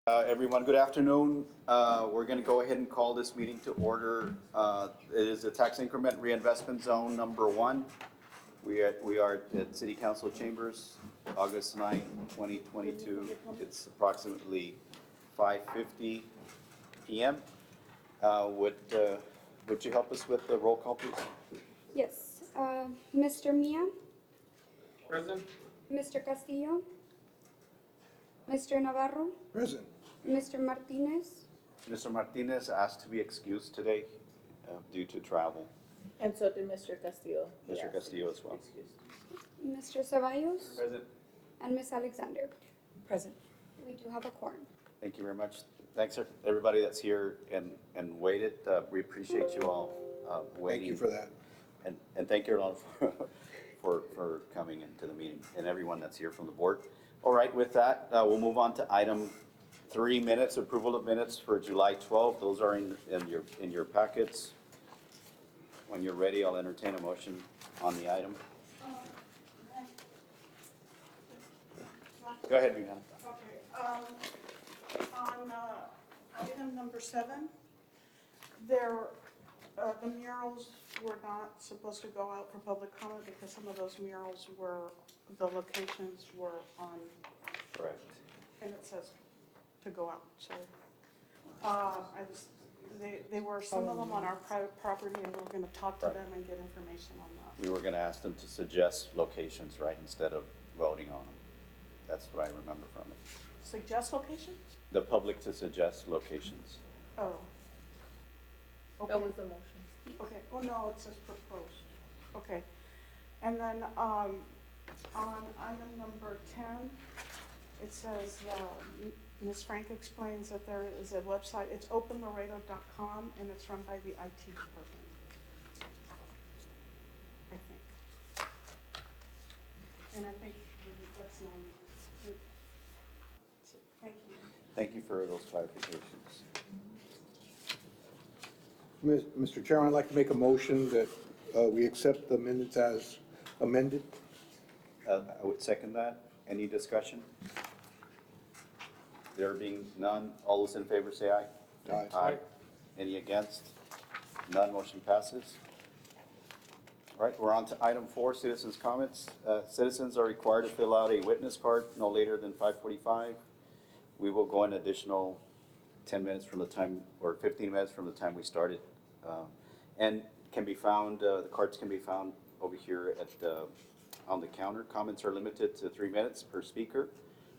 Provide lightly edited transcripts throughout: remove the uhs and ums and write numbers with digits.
Everyone, good afternoon. We're going to go ahead and call this meeting to order. It is the Tax Increment Reinvestment Zone number 1. We are at City Council Chambers, August 9, 2022. It's approximately 5:50 p.m. Would you help us with the roll call, please? Yes. Mr. Mia, Present. Mr. Castillo, Mr. Navarro, Present. Mr. Martinez, Mr. Martinez asked to be excused today due to travel. And so did Mr. Castillo. He Mr. asked Castillo to be as well. excused. Mr. Ceballos, Present. and Ms. Alexander. Present. We do have a quorum. Thank you very much. Thanks, everybody that's here and waited. We appreciate you all waiting. Thank you for that. And thank you all for coming into the meeting, and everyone that's here from the board. All right, with that, we'll move on to item 3 minutes, approval of minutes for July 12th. Those are in your packets. When you're ready, I'll entertain a motion on the item. Go ahead, Viviana. Okay, on item number 7, the murals were not supposed to go out for public comment because some of those murals the locations were on, Correct. and it says to go out, so. They were, some of them on our private property, and we're gonna talk to Right. them and get information on that. We were going to ask them to suggest locations, right, instead of voting on them. That's what I remember from it. Suggest location? The public to suggest locations. Oh. That Okay. was the motion. Okay, oh no, it says proposed. Okay, and then, on item number 10, it says, Ms. Frank explains that there is a website, it's openlaredo.com, and it's run by the IT department. I think. And I think that's thank you. Thank you for those clarifications. Mr. Chairman, I'd like to make a motion that we accept the minutes as amended. I would second that. Any discussion? There being none, all those in favor say aye. Aye. Aye. Any against? None, motion passes. All right, we're on to item 4, citizens' comments. Citizens are required to fill out a witness card no later than 5:45. We will go an additional 10 minutes from the time, or 15 minutes from the time we started. And can be found, the cards can be found over here on the counter. Comments are limited to 3 minutes per speaker.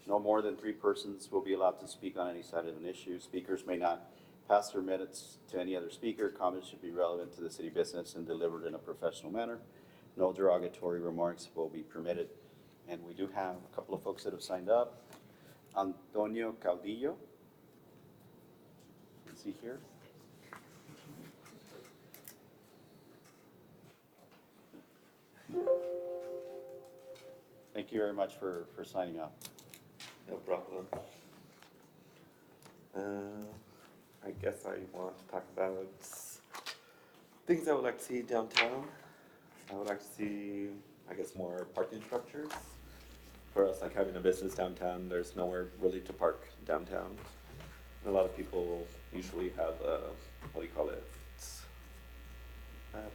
No more than 3 persons will be allowed to speak on any side of an issue. Speakers may not pass their minutes to any other speaker. Comments should be relevant to the city business and delivered in a professional manner. No derogatory remarks will be permitted. And we do have a couple of folks that have signed up. Antonio Caudillo. Is he here? Thank you very much for signing up. No problem. I guess I want to talk about things I would like to see downtown. I would like to see, I guess, more parking structures. For us, like having a business downtown, there's nowhere really to park downtown. And a lot of people usually have a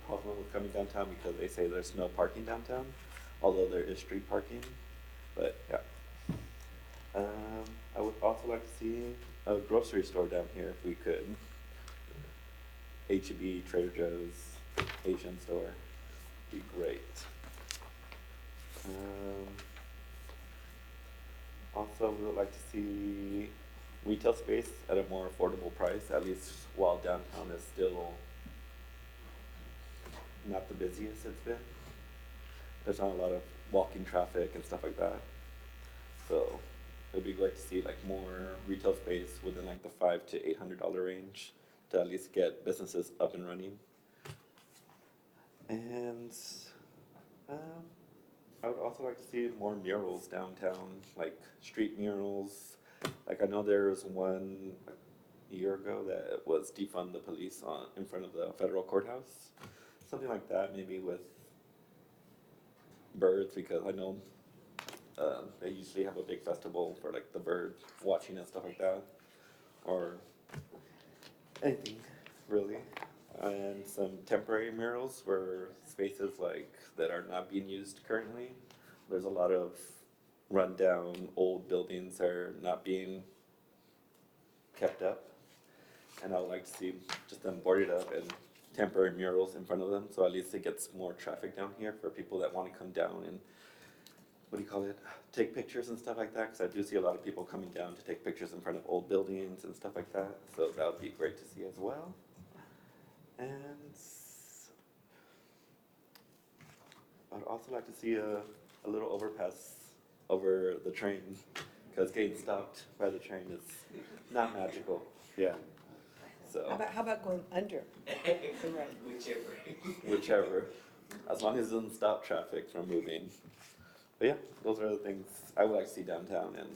problem with coming downtown because they say there's no parking downtown, although there is street parking. But yeah. I would also like to see a grocery store down here if we could. H-E-B, Trader Joe's, Asian store, be great. Also, we would like to see retail space at a more affordable price, at least while downtown is still not the busiest it's been. There's not a lot of walking traffic and stuff like that. So it'd be great to see like more retail space within like the $500 to $800 range to at least get businesses up and running. And I would also like to see more murals downtown, like street murals. Like I know there was one a year ago that was defund the police in front of the federal courthouse. Something like that, maybe with birds, because I know they usually have a big festival for like the bird watching and stuff like that. or anything really. And some temporary murals for spaces like that are not being used currently. There's a lot of rundown old buildings that are not being kept up. And I would like to see just them boarded up and temporary murals in front of them, so at least it gets more traffic down here for people that want to come down and, what do you call it, take pictures and stuff like that, because I do see a lot of people coming down to take pictures in front of old buildings and stuff like that, so that would be great to see as well. And I'd also like to see a little overpass over the train, because getting stopped by the train is not magical, Yeah. so. How about going under? Whichever, as long as it doesn't stop traffic from moving. But yeah, those are the things I would like to see downtown, and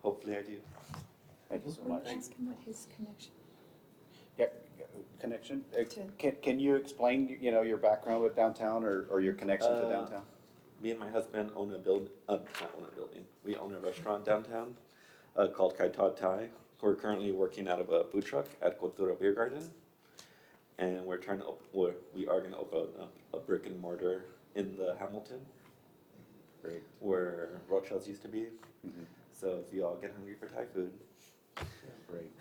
hopefully I do. Thank you so much. Ask him what his connection. Yeah, connection? To- Can you explain, your background with downtown or your connection to downtown? Me and my husband own not own a building, we own a restaurant downtown called Kai Todd Thai. We're currently working out of a food truck at Cultura Beer Garden. And we are gonna open a brick and mortar in the Hamilton, Great. where Rochelle's used to be. Mhm. So if you all get hungry for Thai food. Great.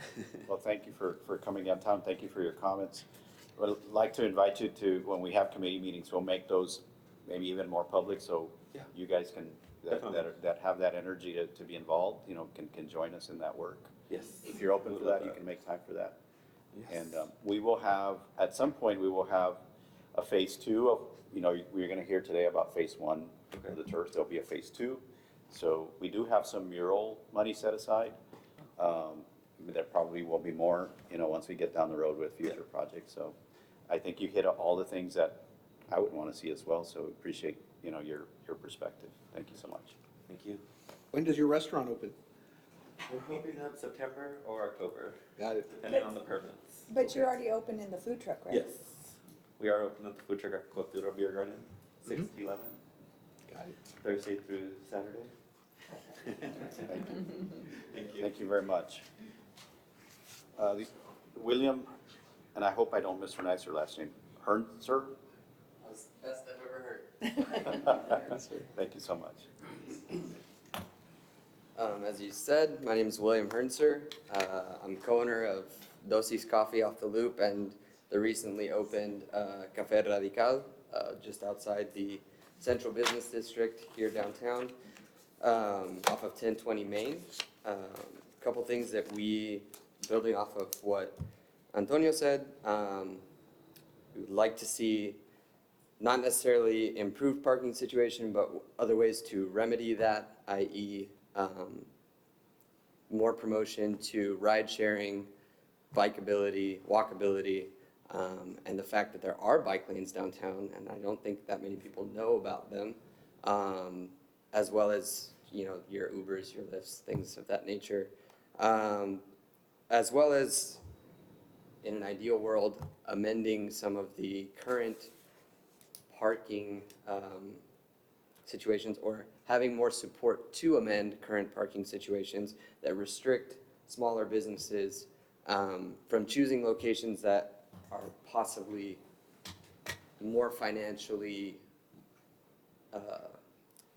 Well, thank you for coming downtown. Thank you for your comments. I'd like to invite you to, when we have committee meetings, we'll make those maybe even more public, so Yeah. you guys can, Definitely. that have that energy to be involved, can join us in that work. Yes. If you're open Would for love that, you can make time for that. Yes. And we will have, at some point, we will have a phase two of, we're gonna hear today about phase one of Okay. the turf, there'll be a phase two. So we do have some mural money set aside. There probably will be more, once we get down the road with future projects. So I think you hit all the things that I would wanna see as well, so appreciate, your perspective. Thank you so much. Thank you. When does your restaurant open? We're hoping that September or October, Got it. depending on the permits. But you're already open in the food truck, right? Yes. We are open at the food truck at Cultura Beer Garden, 6 to 11, Got it. Thursday through Saturday. Thank you. Thank you. Thank you very much. William, and I hope I don't mispronounce your last name, Hernser? That's the best I've ever heard. Thank you so much. As you said, my name is William Hernser. I'm co-owner of Dosis Coffee off the Loop and the recently opened Café Radical just outside the Central Business District here downtown off of 1020 Main. Couple things that building off of what Antonio said, we would like to see not necessarily improved parking situation, but other ways to remedy that, i.e. More promotion to ride sharing, bikeability, walkability, and the fact that there are bike lanes downtown, and I don't think that many people know about them, as well as, your Ubers, your Lyfts, things of that nature. As well as, in an ideal world, amending some of the current parking situations, or having more support to amend current parking situations that restrict smaller businesses from choosing locations that are possibly more financially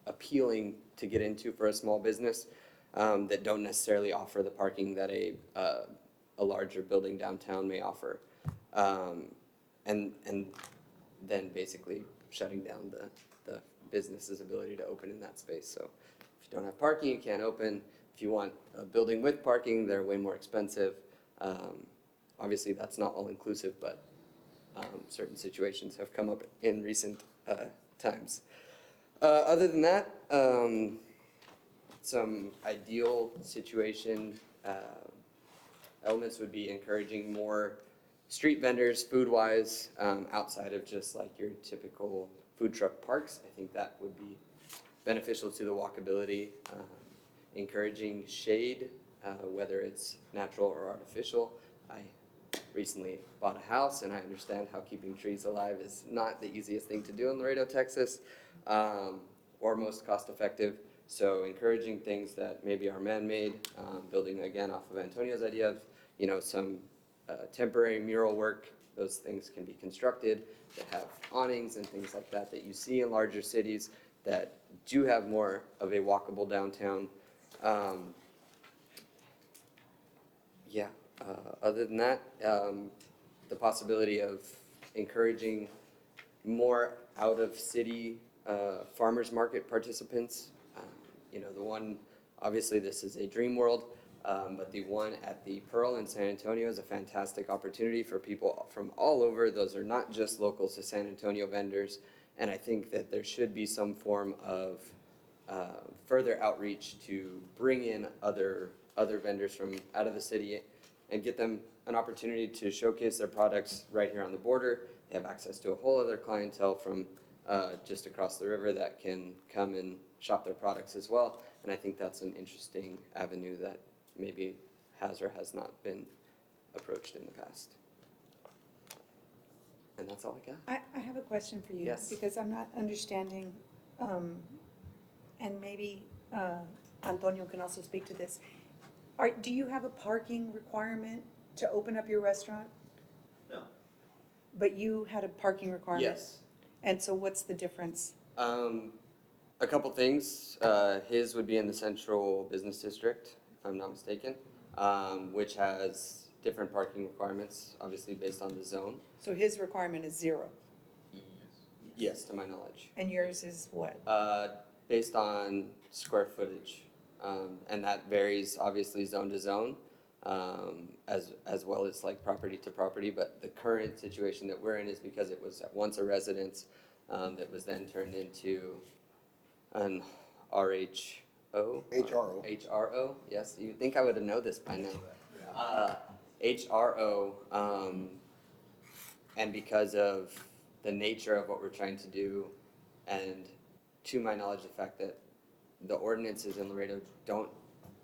appealing to get into for a small business, that don't necessarily offer the parking that a larger building downtown may offer. And then basically shutting down the business's ability to open in that space. So if you don't have parking, you can't open. If you want a building with parking, they're way more expensive. Obviously, that's not all inclusive, but certain situations have come up in recent times. Other than that, some ideal situation elements would be encouraging more street vendors, food-wise, outside of just like your typical food truck parks. I think that would be beneficial to the walkability. Encouraging shade, whether it's natural or artificial. I recently bought a house, and I understand how keeping trees alive is not the easiest thing to do in Laredo, Texas, or most cost-effective. So encouraging things that maybe are man-made, building again off of Antonio's idea of, some temporary mural work. Those things can be constructed that have awnings and things like that that you see in larger cities that do have more of a walkable downtown. Yeah, other than that, the possibility of encouraging more out-of-city farmers market participants. The one, obviously this is a dream world, but the one at the Pearl in San Antonio is a fantastic opportunity for people from all over. Those are not just locals to San Antonio vendors. And I think that there should be some form of further outreach to bring in other vendors from out of the city and get them an opportunity to showcase their products right here on the border. They have access to a whole other clientele from just across the river that can come and shop their products as well. And I think that's an interesting avenue that maybe has or has not been approached in the past. And that's all I got. I have a question for you. Yes. Because I'm not understanding, and maybe Antonio can also speak to this. Do you have a parking requirement to open up your restaurant? No. But you had a parking requirement? Yes. And so what's the difference? A couple things. His would be in the central business district, if I'm not mistaken, which has different parking requirements, obviously based on the zone. So his requirement is 0, Yes, to my knowledge. and yours is what? Based on square footage. And that varies obviously zone to zone, as well as like property to property. But the current situation that we're in is because it was at once a residence that was then turned into an RHO? HRO. HRO, yes. You'd think I would have known this by now. HRO, and because of the nature of what we're trying to do, and to my knowledge, the fact that the ordinances in Laredo don't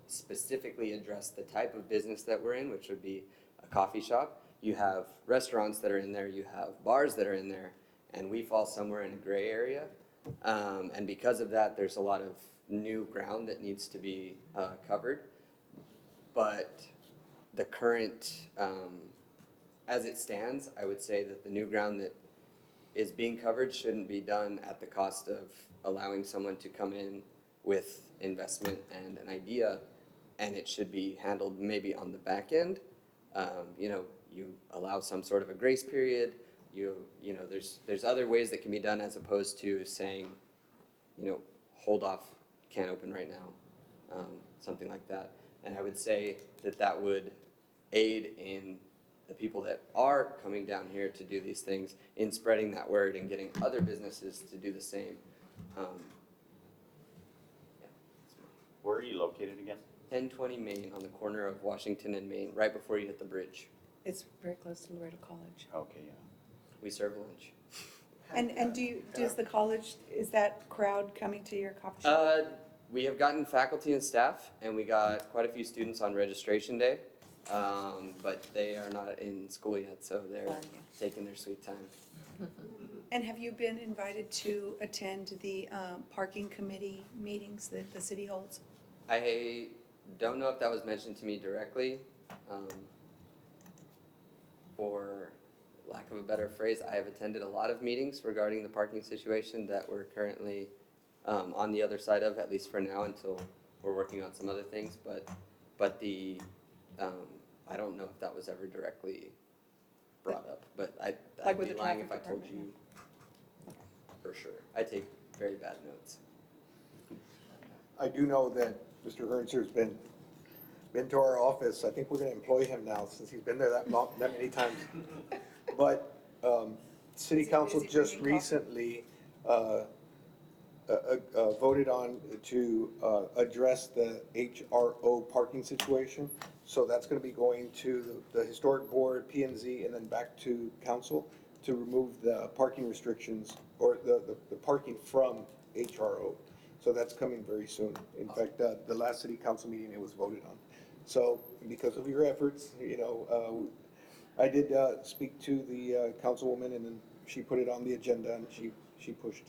specifically address the type of business that we're in, which would be a coffee shop. You have restaurants that are in there, you have bars that are in there, and we fall somewhere in a gray area. And because of that, there's a lot of new ground that needs to be covered. But the current, as it stands, I would say that the new ground that is being covered shouldn't be done at the cost of allowing someone to come in with investment and an idea, and it should be handled maybe on the back end. You allow some sort of a grace period. There's other ways that can be done as opposed to saying, hold off, can't open right now, something like that. And I would say that would aid in the people that are coming down here to do these things in spreading that word and getting other businesses to do the same. Where are you located again? 1020 Main on the corner of Washington and Main, right before you hit the bridge. It's very close to Laredo College. Okay, yeah. We serve lunch. And does the college, is that crowd coming to your coffee shop? We have gotten faculty and staff, and we got quite a few students on registration day, but they are not in school yet, so they're taking their sweet time. And have you been invited to attend the parking committee meetings that the city holds? I don't know if that was mentioned to me directly. For lack of a better phrase, I have attended a lot of meetings regarding the parking situation that we're currently on the other side of, at least for now, until we're working on some other things. But the I don't know if that was ever directly brought up. But I'd with be the lying traffic if I told department, you for sure. I take very bad notes. I do know that Mr. Hernser's been to our office. I think we're gonna employ him now since he's been there that many times. But, city Is he council busy just bringing coffee? recently, voted on to, address the HRO parking situation. So that's gonna be going to the historic board, P and Z, and then back to council to remove the parking restrictions or the parking from HRO. So that's coming very soon. In fact, the last city council meeting, it was voted on. So because of your efforts, I did speak to the councilwoman, and then she put it on the agenda and she pushed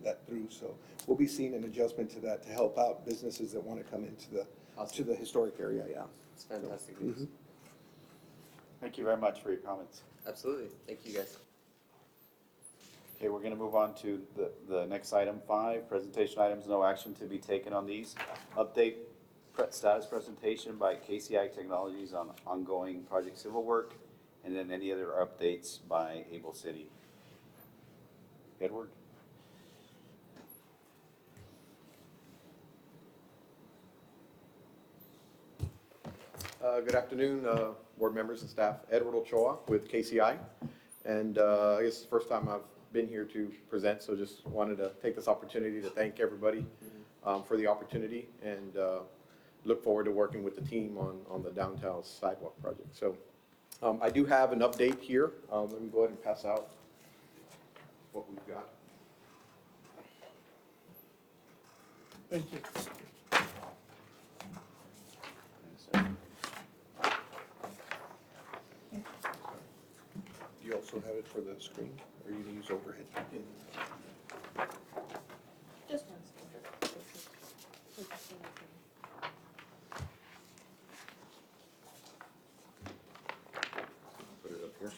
that through. So we'll be seeing an adjustment to that to help out businesses that want to come into to the historic area, yeah. It's fantastic news. Thank you very much for your comments. Absolutely. Thank you, guys. Okay, we're gonna move on to the next item 5, presentation items, no action to be taken on these. Update status presentation by KCI Technologies on ongoing project civil work, and then any other updates by Able City. Edward? Good afternoon, board members and staff. Edward Ochoa with KCI. And I guess it's the first time I've been here to present, so just wanted to take this opportunity to thank everybody for the opportunity, and look forward to working with the team on the downtown sidewalk project. So I do have an update here. Let me go ahead and pass out what we've got. Thank you. Do you also have it for the screen, or you can use overhead? Just one Put it up here.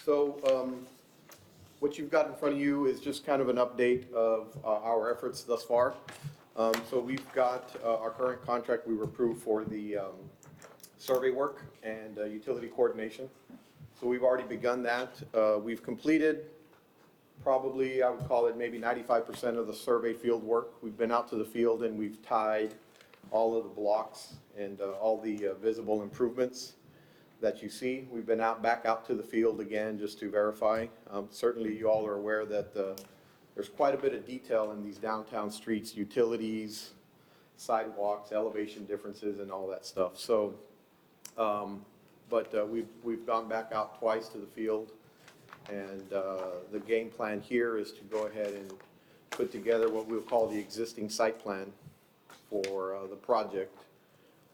So what you've got in front of you is just kind of an update of our efforts thus far. So we've got our current contract we were approved for the survey work and utility coordination. So we've already begun that. We've completed probably, I would call it maybe 95% of the survey field work. We've been out to the field and we've tied all of the blocks and all the visible improvements that you see. We've been back out to the field again just to verify. Certainly you all are aware that there's quite a bit of detail in these downtown streets, utilities, sidewalks, elevation differences, and all that stuff. So, we've gone back out twice to the field, and the game plan here is to go ahead and put together what we'll call the existing site plan for the project,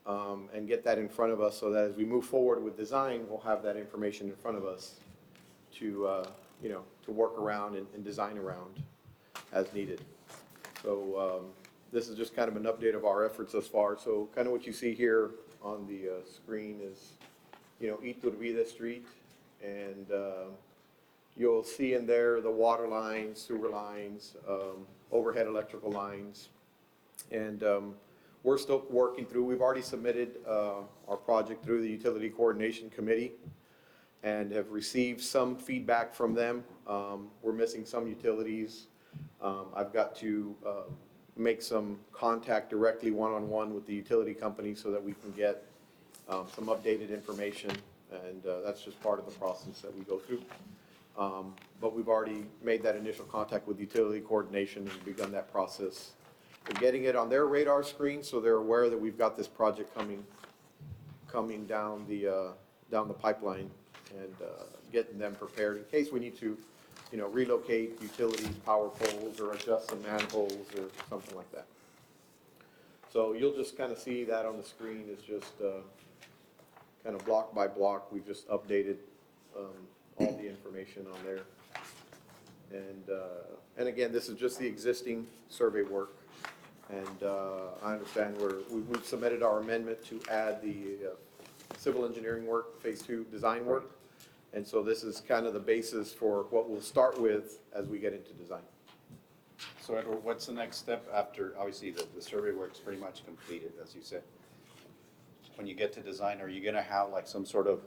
and get that in front of us so that as we move forward with design, we'll have that information in front of us to, to work around and design around as needed. So this is just kind of an update of our efforts thus far. So kind of what you see here on the screen is, Iturbide Street, and you'll see in there the water lines, sewer lines, overhead electrical lines, and we're still working through. We've already submitted our project through the Utility Coordination Committee and have received some feedback from them. We're missing some utilities. I've got to make some contact directly one-on-one with the utility company so that we can get some updated information, and that's just part of the process that we go through. But we've already made that initial contact with utility coordination and begun that process. We're getting it on their radar screen so they're aware that we've got this project coming down the pipeline, and getting them prepared in case we need to, relocate utilities, power poles, or adjust some manholes or something like that. So you'll just kind of see that on the screen. It's just kind of block by block. We've just updated all the information on there. And again, this is just the existing survey work. And I understand we've submitted our amendment to add the civil engineering work, phase 2 design work. And so this is kind of the basis for what we'll start with as we get into design. So Edward, what's the next step after, obviously, the survey work's pretty much completed, as you said. When you get to design, are you gonna have like some sort of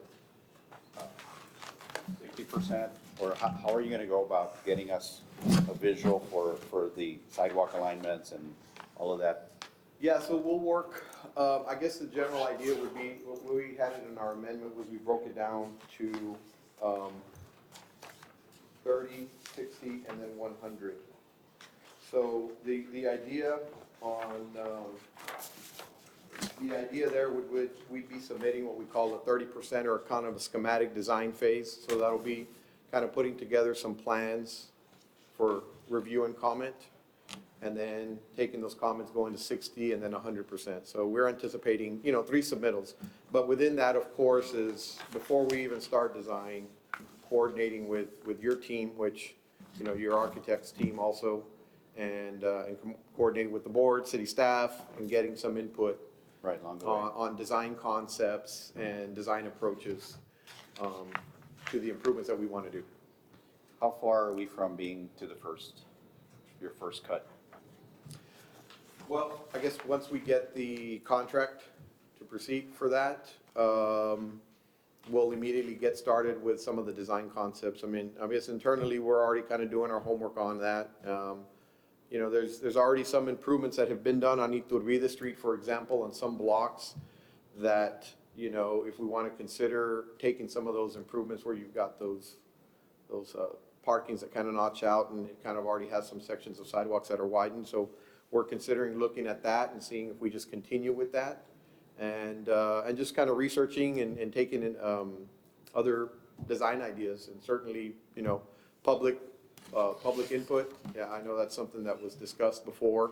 60%, or how are you gonna go about getting us a visual for the sidewalk alignments and all of that? Yeah, so we'll work, I guess the general idea would be, what we had it in our amendment was we broke it down to 30, 60, and then 100. So the idea there we'd be submitting what we call a 30% or kind of a schematic design phase. So that'll be kind of putting together some plans for review and comment. and then taking those comments, going to 60, and then 100%. So we're anticipating, 3 submittals. But within that, of course, is before we even start design, coordinating with your team, which, your architect's team also, and coordinating with the board, city staff, and getting some input Right, along the way. on design concepts and design approaches to the improvements that we want to do. How far are we from being to your first cut? Well, I guess once we get the contract to proceed for that, we'll immediately get started with some of the design concepts. I guess internally, we're already kind of doing our homework on that. There's already some improvements that have been done on Iturbide Street, for example, on some blocks that, if we want to consider taking some of those improvements where you've got those parkings that kind of notch out, and it kind of already has some sections of sidewalks that are widened. So we're considering looking at that and seeing if we just continue with that, and just kind of researching and taking in other design ideas, and certainly, public input. Yeah, I know that's something that was discussed before.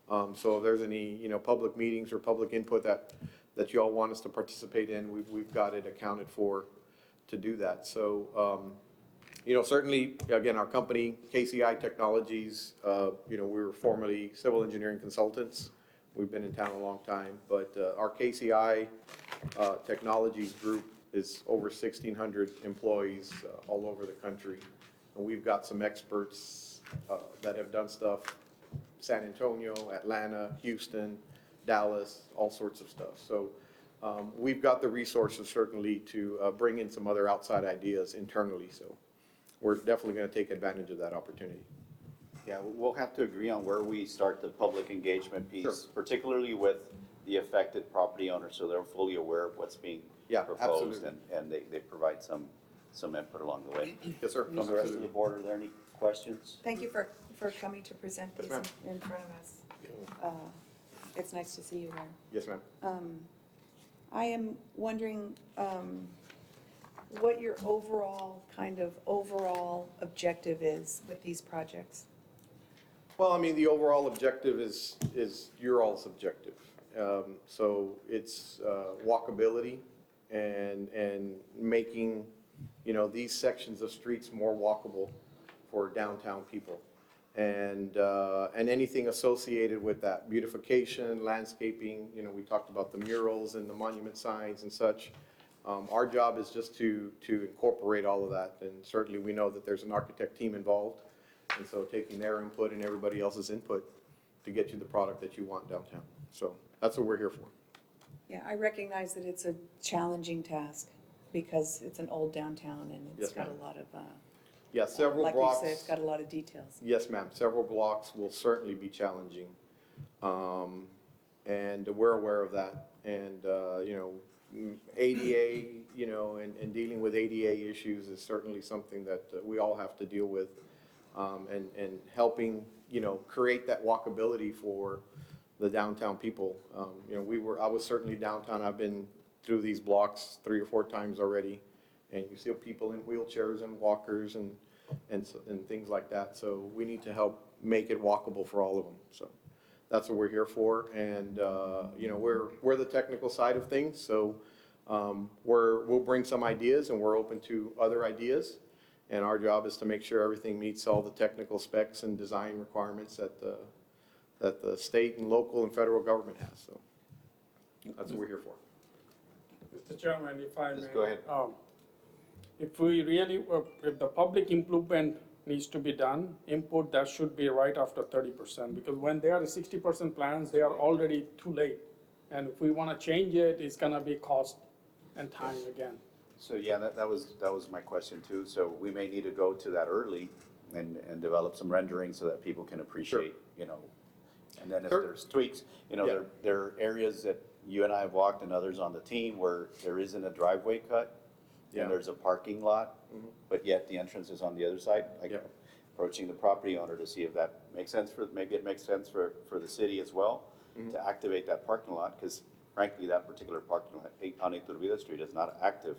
So if there's any, public meetings or public input that you all want us to participate in, we've got it accounted for to do that. So, certainly, again, our company, KCI Technologies, we were formerly civil engineering consultants. We've been in town a long time, but our KCI Technologies group is over 1,600 employees all over the country. And we've got some experts that have done stuff, San Antonio, Atlanta, Houston, Dallas, all sorts of stuff. So we've got the resources certainly to bring in some other outside ideas internally. So we're definitely going to take advantage of that opportunity. Yeah, we'll have to agree on where we start the public engagement piece, Sure. particularly with the affected property owners, so they're fully aware of what's being Yeah, proposed, absolutely. and they provide some input along the way. Yes, sir. From the rest of the board, are there any questions? Thank you for coming to present Yes, these ma'am. in front of us. It's nice to see you there. Yes, ma'am. I am wondering what your overall objective is with these projects. Well, the overall objective is your all's objective. So it's walkability and making, these sections of streets more walkable for downtown people. And anything associated with that, beautification, landscaping, we talked about the murals and the monument signs and such. Our job is just to incorporate all of that, and certainly we know that there's an architect team involved, and so taking their input and everybody else's input to get you the product that you want downtown. So that's what we're here for. Yeah, I recognize that it's a challenging task because it's an old downtown and it's Yes, got ma'am. a lot of, Yeah, several like blocks. you said, it's got a lot of details. Yes, ma'am. Several blocks will certainly be challenging. And we're aware of that. And, ADA, and dealing with ADA issues is certainly something that we all have to deal with. And helping, create that walkability for the downtown people. I was certainly downtown. I've been through these blocks 3 or 4 times already. And you see people in wheelchairs and walkers and things like that. So we need to help make it walkable for all of them. So that's what we're here for. And, we're the technical side of things. So we'll bring some ideas, and we're open to other ideas. And our job is to make sure everything meets all the technical specs and design requirements that the state and local and federal government has. So that's what we're here for. Mr. Chairman, if I may. Just go ahead. If we really, if the public improvement needs to be done, input, that should be right after 30%, because when they are 60% plans, they are already too late. And if we want to change it, it's gonna be cost and time again. So, yeah, that was my question too. So we may need to go to that early and develop some renderings so that people can appreciate, and then if Sure. there's tweaks, Yeah. there are areas that you and I have walked and others on the team where there isn't a driveway cut. Yeah. And there's a parking lot, but yet the entrance is on the other side. Like Yeah. approaching the property owner to see if that makes sense maybe it makes sense for the city as well to activate that parking lot, because frankly, that particular parking lot on Iturbide Street is not active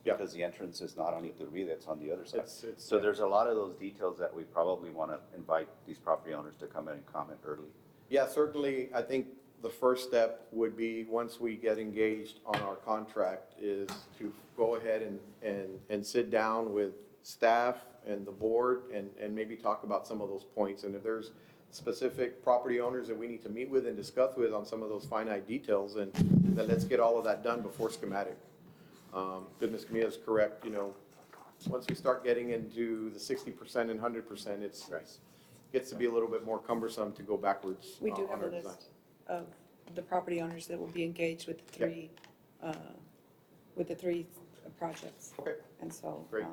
Yeah. because the entrance is not on Iturbide, it's on the other side. It's- So there's a lot of those details that we probably want to invite these property owners to come in and comment early. Yeah, certainly, I think the first step would be, once we get engaged on our contract, is to go ahead and sit down with staff and the board and maybe talk about some of those points. And if there's specific property owners that we need to meet with and discuss with on some of those finite details, then let's get all of that done before schematic. Goodness Camilla is correct, you know, once we start getting into the 60% and 100%, it's gets to be a little bit more cumbersome to go backwards. We do on have a our design. list of the property owners that will be engaged with the three projects. Okay. And so. Great.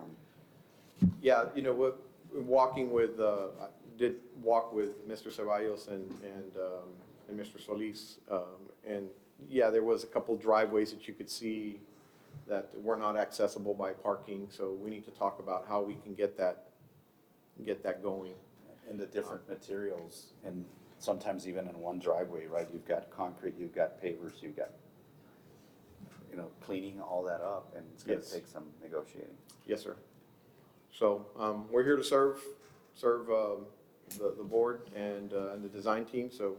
Yeah, you know, walking with, I did walk with Mr. Ceballos and Mr. Solis. And yeah, there was a couple driveways that you could see that were not accessible by parking. So we need to talk about how we can get that going. And the different materials, and sometimes even in one driveway, right? You've got concrete, you've got pavers, you've got, you know, cleaning all that up, and it's gonna Yes. take some negotiating. Yes, sir. So, we're here to serve the board and the design team, so.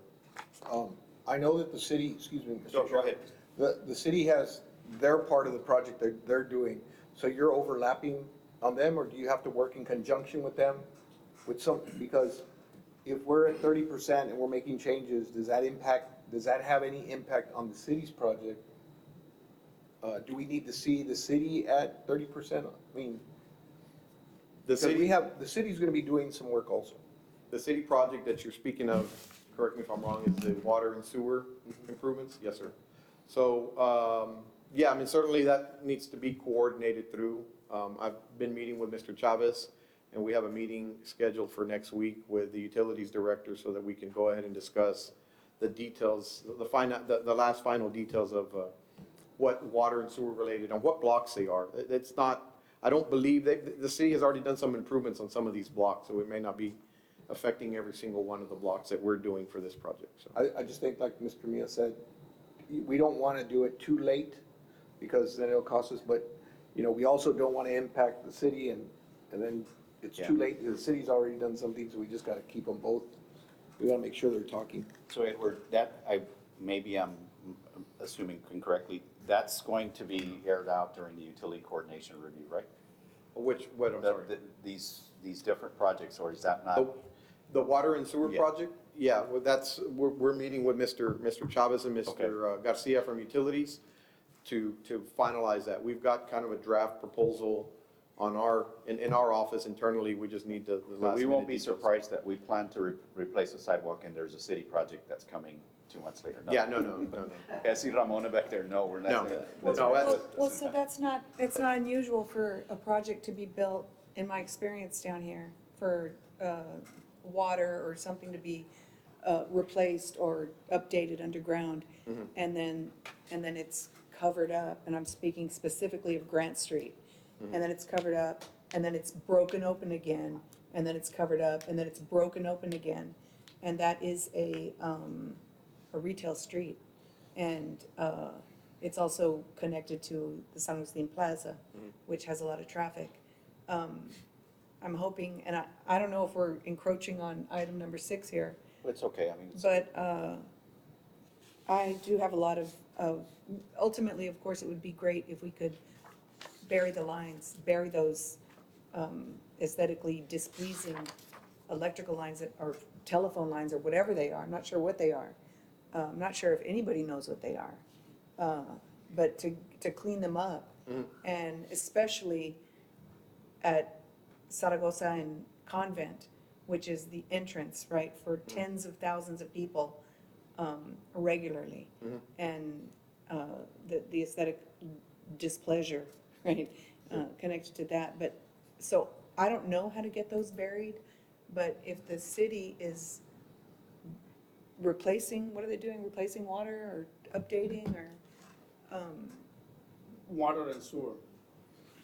I know that the city, excuse me, Mr. Go Chair. ahead. The city has their part of the project they're doing, so you're overlapping on them, or do you have to work in conjunction with them? With some, because if we're at 30% and we're making changes, does that have any impact on the city's project? Do we need to see the city at 30%? I mean, The because city, the city's gonna be doing some work also. the city project that you're speaking of, correct me if I'm wrong, is the water and sewer improvements? Yes, sir. So, yeah, I mean, certainly that needs to be coordinated through. I've been meeting with Mr. Chavez, and we have a meeting scheduled for next week with the utilities director so that we can go ahead and discuss the details, the last final details of what water and sewer related and what blocks they are. It's not, I don't believe, the city has already done some improvements on some of these blocks, so it may not be affecting every single one of the blocks that we're doing for this project, so. I just think, like Mr. Mia said, we don't wanna do it too late, because then it'll cost us, but, you know, we also don't wanna impact the city, and then it's too late, the city's already done something, so we just gotta keep them both. We gotta make sure they're talking. So Edward, maybe I'm assuming incorrectly, that's going to be aired out during the utility coordination review, right? What, I'm sorry? These different projects, or is that not? The water and sewer Yeah. project? Yeah, well, we're meeting with Mr. Chavez and Mr. Garcia from Utilities to finalize that. We've got kind of a draft proposal on in our office internally. We just need the last. We won't be minute details. surprised that we plan to replace a sidewalk and there's a city project that's coming 2 months later. Yeah, no. I see Ramona back there, no, we're not. No. gonna- No, that's- Well, so it's not unusual for a project to be built, in my experience down here, for water or something to be replaced or updated underground. And then it's covered up, and I'm speaking specifically of Grant Street. And then it's covered up, and then it's broken open again, and then it's covered up, and then it's broken open again. And that is a retail street. And it's also connected to the San Agustin Plaza, which has a lot of traffic. I'm hoping, and I don't know if we're encroaching on item number 6 here, It's okay, I mean, it's. but I do have a lot of, ultimately, of course, it would be great if we could bury the lines, bury those aesthetically displeasing electrical lines or telephone lines or whatever they are. I'm not sure what they are. I'm not sure if anybody knows what they are. But to clean them up, and especially at Zaragoza and Convent, which is the entrance, right, for tens of thousands of people regularly. And the aesthetic displeasure, right, connected to that. But, so I don't know how to get those buried, but if the city is replacing, what are they doing, replacing water or updating or, Water and sewer.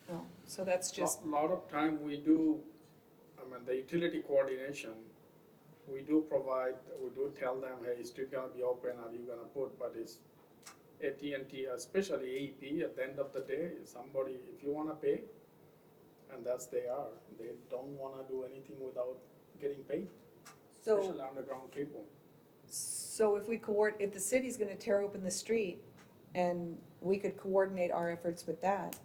well, so that's just, A lot of time we do, the utility coordination, we do tell them, hey, it's still gonna be open, are you gonna put, but it's AT&T, especially AEP, at the end of the day, somebody, if you wanna pay, and that's they are, they don't wanna do anything without getting paid, So, especially underground cable. so if if the city's gonna tear open the street and we could coordinate our efforts with that,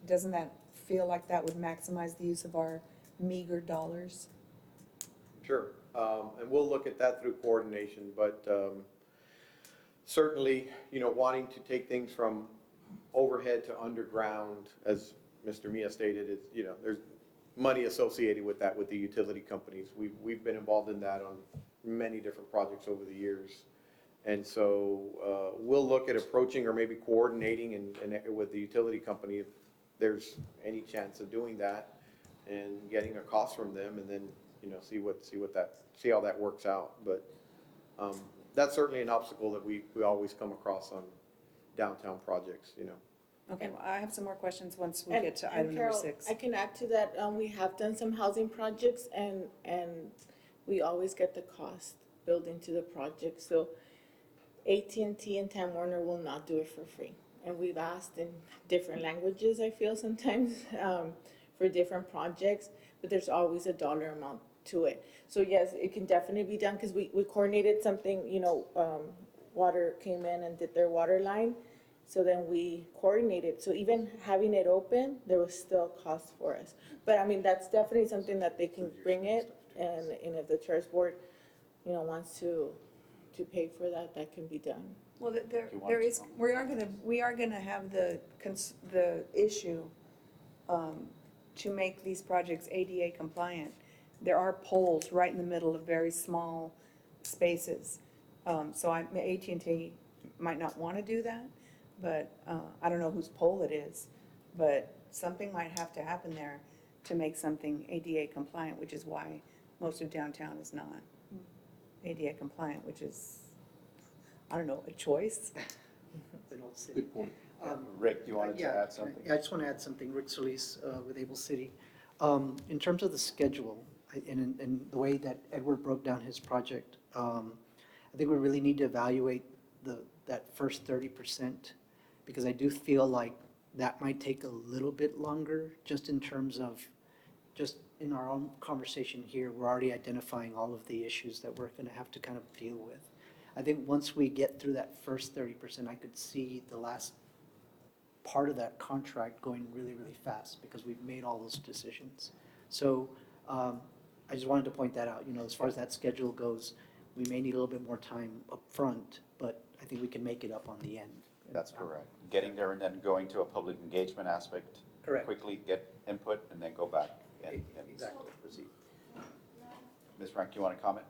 doesn't that feel like that would maximize the use of our meager dollars? Sure, and we'll look at that through coordination, but certainly, wanting to take things from overhead to underground, as Mr. Mia stated, is, there's money associated with that with the utility companies. We've been involved in that on many different projects over the years. And so we'll look at approaching or maybe coordinating and with the utility company if there's any chance of doing that and getting a cost from them and then, see how that works out. But that's certainly an obstacle that we always come across on downtown projects. Okay, well, I have some more questions once we And- get to and item number Carol, 6. I can add to that, we have done some housing projects and we always get the cost built into the project. So AT&T and Time Warner will not do it for free. And we've asked in different languages, I feel sometimes, for different projects, but there's always a dollar amount to it. So yes, it can definitely be done because we coordinated something, water came in and did their water line. So then we coordinated. So even having it open, there was still cost for us. But I mean, that's definitely something that they can bring it. And if the church board, wants to pay for that, that can be done. Well, you want there to is, comment? we are gonna have the issue to make these projects ADA compliant. There are poles right in the middle of very small spaces. So AT&T might not wanna do that, but I don't know whose pole it is. But something might have to happen there to make something ADA compliant, which is why most of downtown is not ADA compliant, which is, I don't know, a choice. Good point. Rick, do you wanted to Yeah, add something? Yeah, I just want to add something. Rick Solis with Able City. In terms of the schedule and the way that Edward broke down his project, I think we really need to evaluate that first 30%, because I do feel like that might take a little bit longer, just in terms of, just in our own conversation here, we're already identifying all of the issues that we're going to have to kind of deal with. I think once we get through that first 30%, I could see the last part of that contract going really, really fast because we've made all those decisions. So I just wanted to point that out. As far as that schedule goes, we may need a little bit more time up front, but I think we can make it up on the end. That's correct. Getting there and then going to a public engagement aspect. Correct. Quickly get input and then go back and Exactly. proceed. Ms. Frank, you want to comment?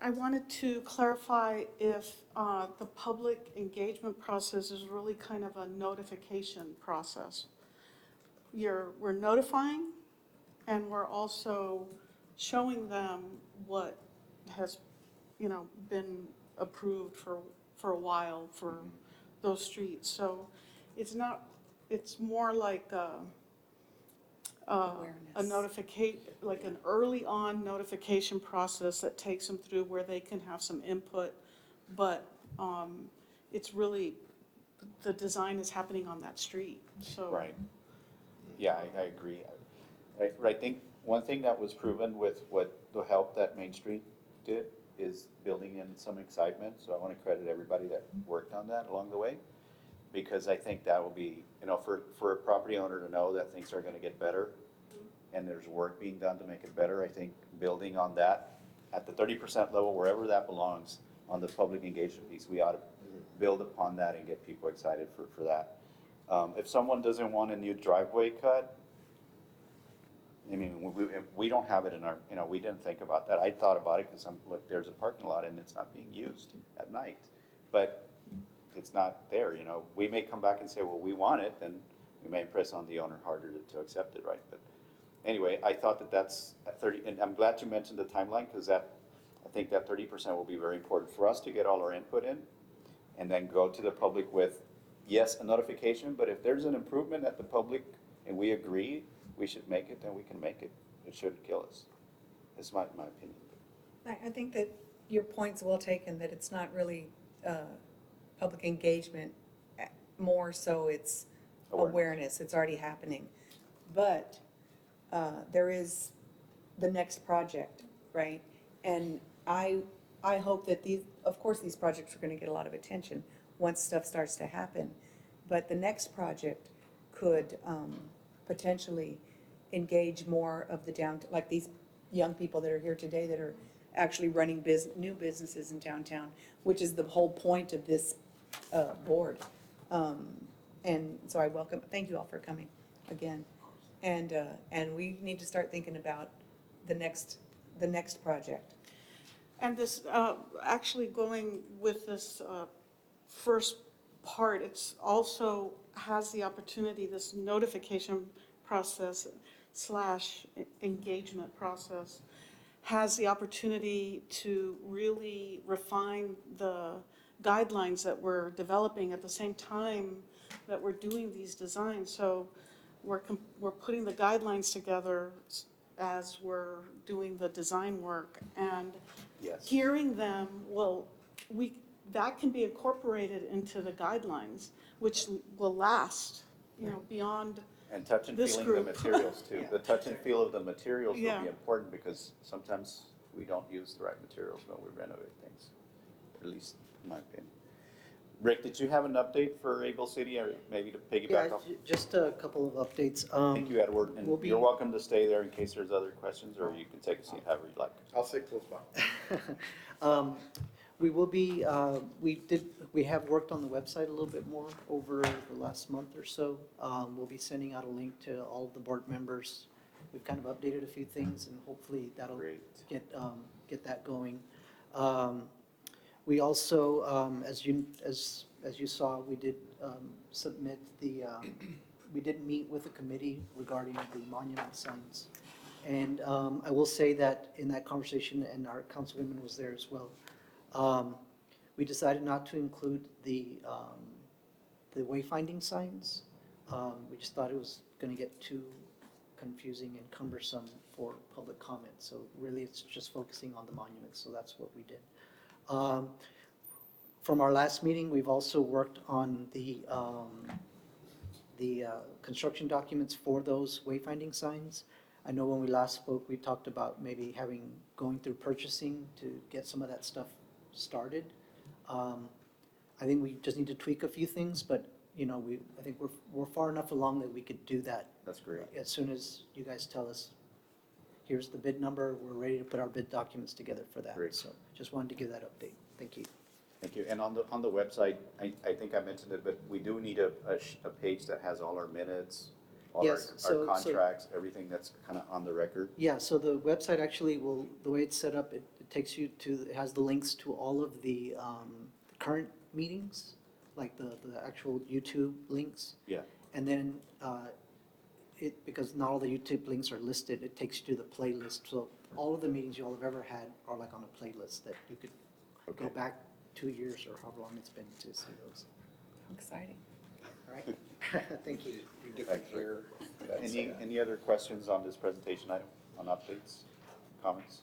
I wanted to clarify if the public engagement process is really kind of a notification process. We're notifying, and we're also showing them what has, been approved for a while for those streets. So it's more like a notification, like an early on notification process that takes them through where they can have some input. But it's really, the design is happening on that street, so. Right. Yeah, I agree. I think one thing that was proven with what the help that Main Street did is building in some excitement. So I want to credit everybody that worked on that along the way, because I think that will be, for a property owner to know that things are going to get better and there's work being done to make it better. I think building on that at the 30% level, wherever that belongs, on the public engagement piece, we ought to build upon that and get people excited for that. If someone doesn't want a new driveway cut, I mean, we don't have it in our, we didn't think about that. I thought about it because look, there's a parking lot and it's not being used at night. But it's not there, We may come back and say, well, we want it, and we may press on the owner harder to accept it, right? But anyway, I thought that's at 30, and I'm glad you mentioned the timeline, because I think that 30% will be very important for us to get all our input in, and then go to the public with, yes, a notification, but if there's an improvement at the public and we agree we should make it, then we can make it. It shouldn't kill us. That's my opinion. I think that your point's well taken, that it's not really public engagement, more so it's awareness, it's already happening. But there is the next project, right? And I hope that these, of course, these projects are gonna get a lot of attention once stuff starts to happen. But the next project could potentially engage more of the like these young people that are here today that are actually running new businesses in downtown, which is the whole point of this board. And so I thank you all for coming again. And we need to start thinking about the next project. And this, actually going with this first part, it's also has the opportunity, this notification process / engagement process has the opportunity to really refine the guidelines that we're developing at the same time that we're doing these designs. So we're putting the guidelines together as we're doing the design work, and Yes. hearing them, that can be incorporated into the guidelines, which will last, beyond. And touch and This feeling the group. materials too. The touch and feel of the materials will Yeah. be important because sometimes we don't use the right materials when we renovate things, at least in my opinion. Rick, did you have an update for Eagle City or maybe to piggyback off? Just a couple of updates. Thank you, Edward, and we'll be- you're welcome to stay there in case there's other questions, or you can take a seat however you'd like. I'll sit close by. We will be, we have worked on the website a little bit more over the last month or so. We'll be sending out a link to all of the board members. We've kind of updated a few things and hopefully that'll Great. get that going. We also, as you saw, we did submit we did meet with the committee regarding the monument signs. And I will say that in that conversation, and our councilwoman was there as well, we decided not to include the wayfinding signs. We just thought it was going to get too confusing and cumbersome for public comment. So really, it's just focusing on the monuments. So that's what we did. From our last meeting, we've also worked on the construction documents for those wayfinding signs. I know when we last spoke, we talked about maybe going through purchasing to get some of that stuff started. I think we just need to tweak a few things, but I think we're far enough along that we could do that. That's great. As soon as you guys tell us, here's the bid number, we're ready to put our bid documents together for that. Great. So just wanted to give that update. Thank you. Thank you. And on the website, I think I mentioned it, but we do need a page that has all our minutes, all Yes, our so- contracts, everything that's kind of on the record. Yeah, so the website actually the way it's set up, it takes you to, it has the links to all of the current meetings, like the actual YouTube links. Yeah. And then because not all the YouTube links are listed, it takes you to the playlist. So all of the meetings you all have ever had are like on a playlist that you could go Okay. back 2 years or however long it's been to see those. Exciting. All right? Thank you. You declare that's, Any other questions on this presentation item, on updates, comments?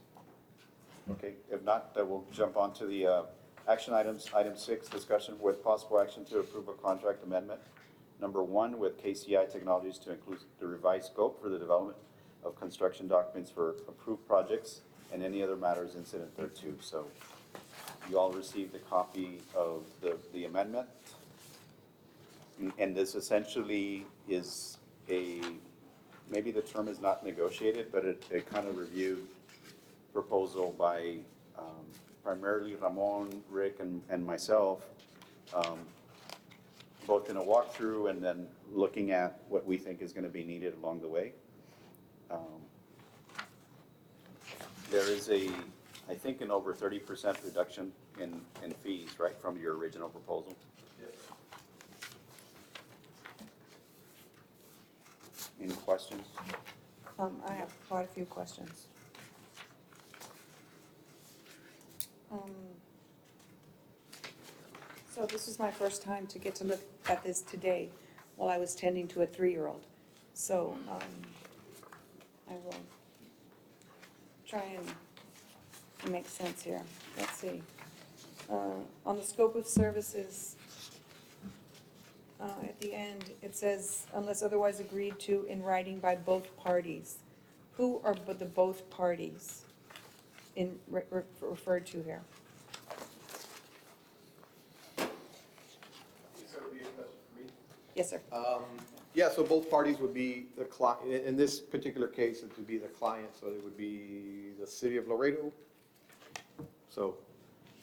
Okay, if not, we'll jump on to the action items. Item 6, discussion with possible action to approve a contract amendment. Number 1, with KCI Technologies to include the revised scope for the development of construction documents for approved projects and any other matters incident thereto. So you all received a copy of the amendment. And this essentially is maybe the term is not negotiated, but it kind of reviewed proposal by primarily Ramon, Rick, and myself, both in a walkthrough and then looking at what we think is going to be needed along the way. There is I think, an over 30% reduction in fees, right, from your original proposal? Any questions? I have quite a few questions. So this is my first time to get to look at this today while I was tending to a 3-year-old. So I will try and It makes sense here. Let's see. On the scope of services, at the end, it says, unless otherwise agreed to in writing by both parties. Who are the both parties referred to here? Yes, sir. Yeah, so both parties would be the client, in this particular case, it would be the client, so it would be the city of Laredo. So.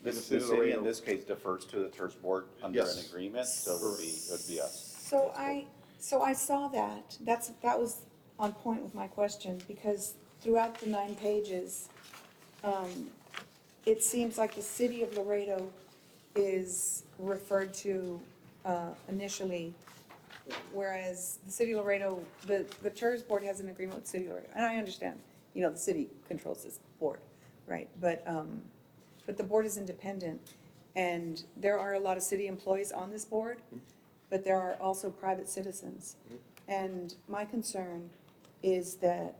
The city of city in Laredo. this case defers to the TERS board under an Yes. agreement, so it would be us. So I saw that. That was on point with my question, because throughout the 9 pages, it seems like the city of Laredo is referred to initially, whereas the city of Laredo, the TERS board has an agreement with the city of Laredo. And I understand, the city controls this board, right? But the board is independent, and there are a lot of city employees on this board, but there are also private citizens. And my concern is that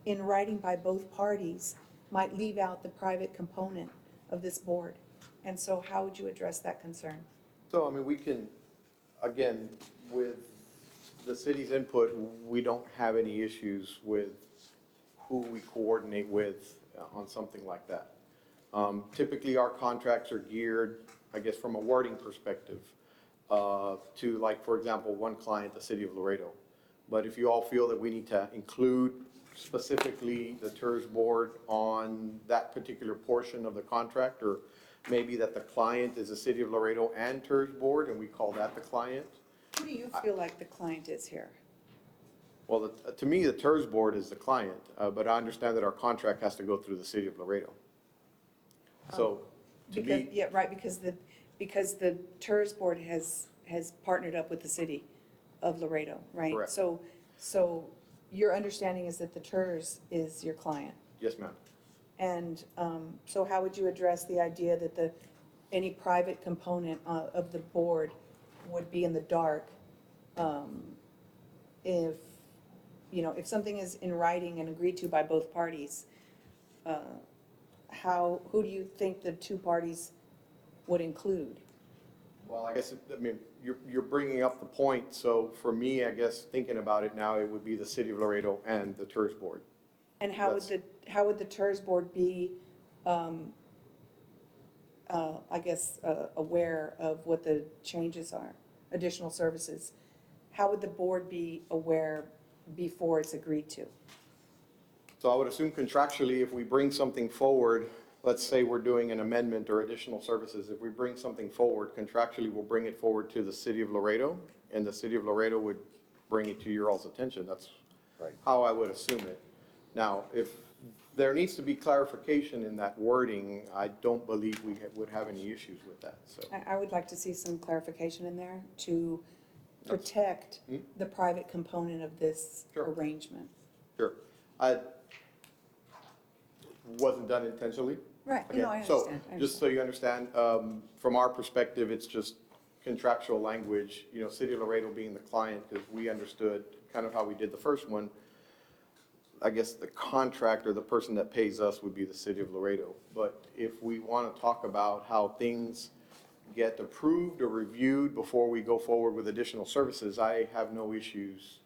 in writing by both parties might leave out the private component of this board. And so how would you address that concern? So, I mean, we can, again, with the city's input, we don't have any issues with who we coordinate with on something like that. Typically, our contracts are geared, I guess, from a wording perspective, to, like, for example, one client, the city of Laredo. But if you all feel that we need to include specifically the TERS board on that particular portion of the contract, or maybe that the client is the city of Laredo and TERS board, and we call that the client. Who do you feel like the client is here? Well, to me, the TERS board is the client, but I understand that our contract has to go through the city of Laredo. So, to Because, me, yeah, right, because the TERS board has partnered up with the city of Laredo, right? Correct. So your understanding is that the TERS is your client? yes, ma'am. And so how would you address the idea that any private component of the board would be in the dark if, if something is in writing and agreed to by both parties? Who do you think the two parties would include? Well, I guess, you're bringing up the point, so for me, I guess, thinking about it now, it would be the city of Laredo and the TERS board. And how would the TERS board be, aware of what the changes are, additional services? How would the board be aware before it's agreed to? So I would assume contractually, if we bring something forward, let's say we're doing an amendment or additional services, if we bring something forward, contractually, we'll bring it forward to the city of Laredo, and the city of Laredo would bring it to your all's attention. That's Right. how I would assume it. Now, if there needs to be clarification in that wording, I don't believe we would have any issues with that, so. I would like to see some clarification in there to protect the private component of this Sure. arrangement. Sure. I wasn't done intentionally. Right, Again, I so, understand. just so you understand, from our perspective, it's just contractual language, City of Laredo being the client, because we understood kind of how we did the first one. I guess the contractor, the person that pays us would be the City of Laredo. But if we want to talk about how things get approved or reviewed before we go forward with additional services, I have no issues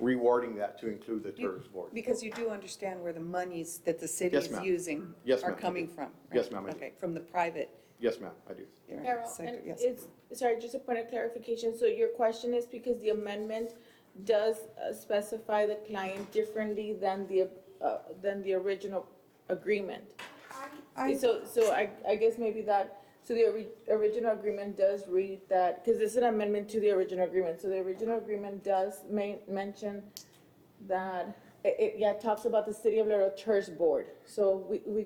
rewording that to include the TERS board. Because you do understand where the monies that the city Yes, is ma'am. using Yes, are ma'am, I coming do. from? right? Yes, ma'am, I do. Okay, from the private Yes, ma'am, I do. Carol, sector, and yes. sorry, just a point of clarification, so your question is because the amendment does specify the client differently than the original agreement? So I guess maybe so the original agreement does read that, because this is an amendment to the original agreement, so the original agreement does mention that, it talks about the City of Laredo TERS board, so we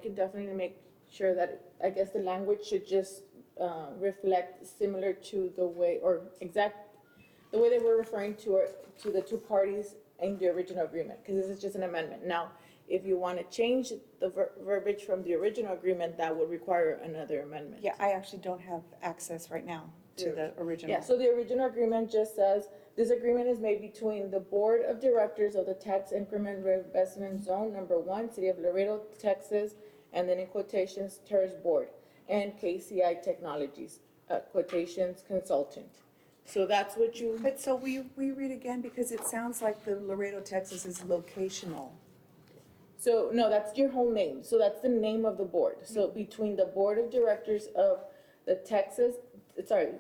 can definitely make sure that, I guess the language should just reflect similar to the way, or the way that we're referring to the two parties in the original agreement, because this is just an amendment. Now, if you want to change the verbiage from the original agreement, that would require another amendment. Yeah, I actually don't have access right now to the original. Yeah, so the original agreement just says, this agreement is made between the Board of Directors of the Tax Increment Reinvestment Zone Number 1, City of Laredo, Texas, and then in quotations, TERS Board, and KCI Technologies, quotations consultant. So that's what you, But so we read again, because it sounds like the Laredo, Texas is locational. so, no, that's your whole name. So that's the name of the board. So between the Board of Directors of the